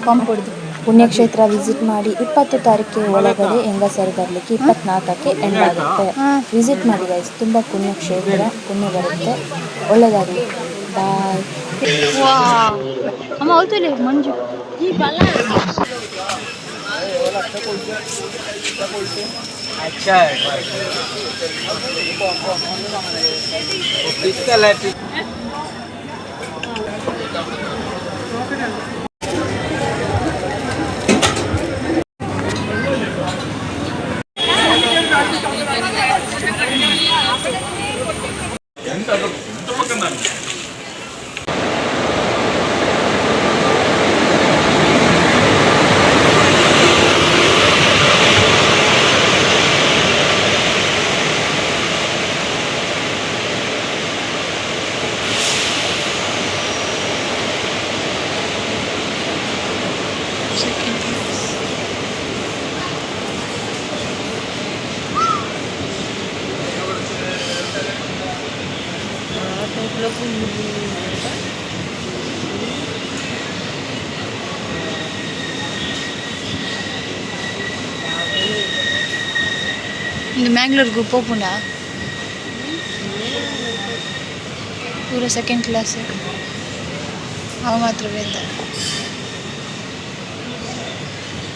Speaker 1: ಪುಣ್ಯಕ್ಷೇತ್ರ ವಿಸಿಟ್ ಮಾಡಿ 20 ತಾರೀಕಿಗೆ ಒಳಗಡೆ ಹೆಂಗಸರು ಬರಲಿಕ್ಕೆ 24ಕ್ಕೆ ಎಂಡ್ ಆಗುತ್ತೆ. ವಿಸಿಟ್ ಮಾಡಿ ಗೈಸ್, ತುಂಬ ಪುಣ್ಯಕ್ಷೇತ್ರ, ಪುಣ್ಯ ಬರುತ್ತೆ, ಒಳ್ಳೆಯದಾಗಲಿ. ಬಾಯ್.
Speaker 3: ಅಮ್ಮ ಹೋಗ್ತಲೇ ಮಂಜು ಈ ಬಲ್ಲ
Speaker 4: अच्छा है पिस्तल है.
Speaker 3: ಇದು ಮ್ಯಾಂಗ್ಳೂರ್ಗೂ ಪೋಪುನ ಪೂರ ಸೆಕೆಂಡ್ ಕ್ಲಾಸ್ ಅವ ಮಾತ್ರ ಬೇಡ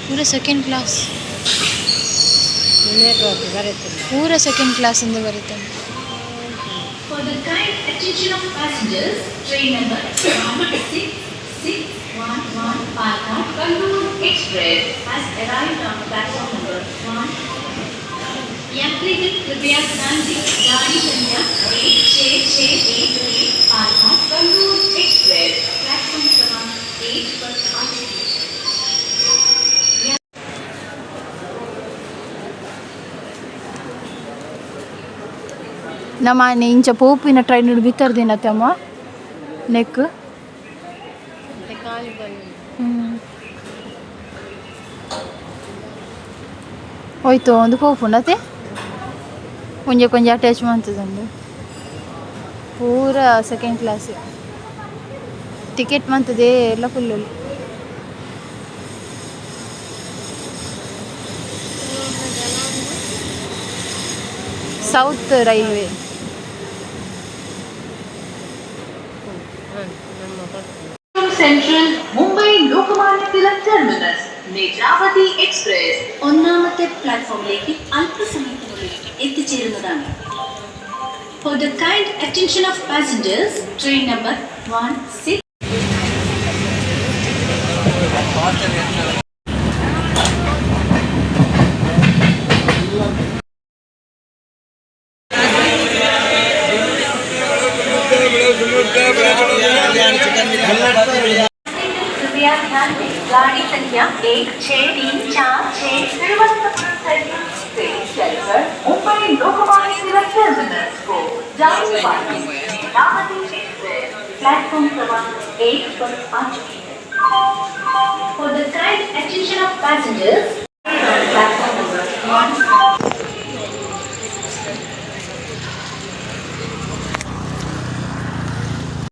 Speaker 3: ಪೂರ ಸೆಕೆಂಡ್ ಕ್ಲಾಸ್ ಪೂರ ಸೆಕೆಂಡ್ ಕ್ಲಾಸಿಂದ ಬರುತ್ತೆ.
Speaker 5: For the kind attention of passengers, train number 6611 Palka Kannur Express has arrived on platform number 1. यात्रीगण कृपया ध्यान दें, गाड़ी संख्या 16611 पालघर कन्नूर एक्सप्रेस प्लेटफॉर्म क्रमांक 1 पर आ चुकी है.
Speaker 3: ನಮ್ಮ ಇಂಚ ಪೋಪಿನ ಟ್ರೈನ್ ಬಿತ್ತರ್ದಿನತ್ತಮ್ಮ ನೆಕ್ ಹೋಯ್ತು ಒಂದು ಪೋಪುನತೆ ಕೊಂಚ ಕೊಂಚ ಅಟ್ಯಾಚ್ ಮಾಡ್ತದಂದು ಪೂರ ಸೆಕೆಂಡ್ ಕ್ಲಾಸ್ ಟಿಕೆಟ್ ಮಾಡ್ತದೆ ಎಲ್ಲ ಫುಲ್ಲಲ್ಲಿ. South railway
Speaker 5: central Mumbai Lokmanya Tilak terminus Netravati express ഒന്നാമത്തെ പ്ലാറ്റ്ഫോമിലേക്ക് അല്പസമയത്തിനുള്ളിൽ എത്തിച്ചേരുന്നതാണ്. For the kind attention of passengers, train number 16 कृपया ध्यान दें, गाड़ी संख्या 16346 तिरुवनंतपुरम सर्विस से चलकर मुंबई लोकमान्य तिलक टर्मिनस को जाने वाली नेत्रावती एक्सप्रेस प्लेटफॉर्म क्रमांक 1 पर आ चुकी है. For the kind attention of passengers, platform number 1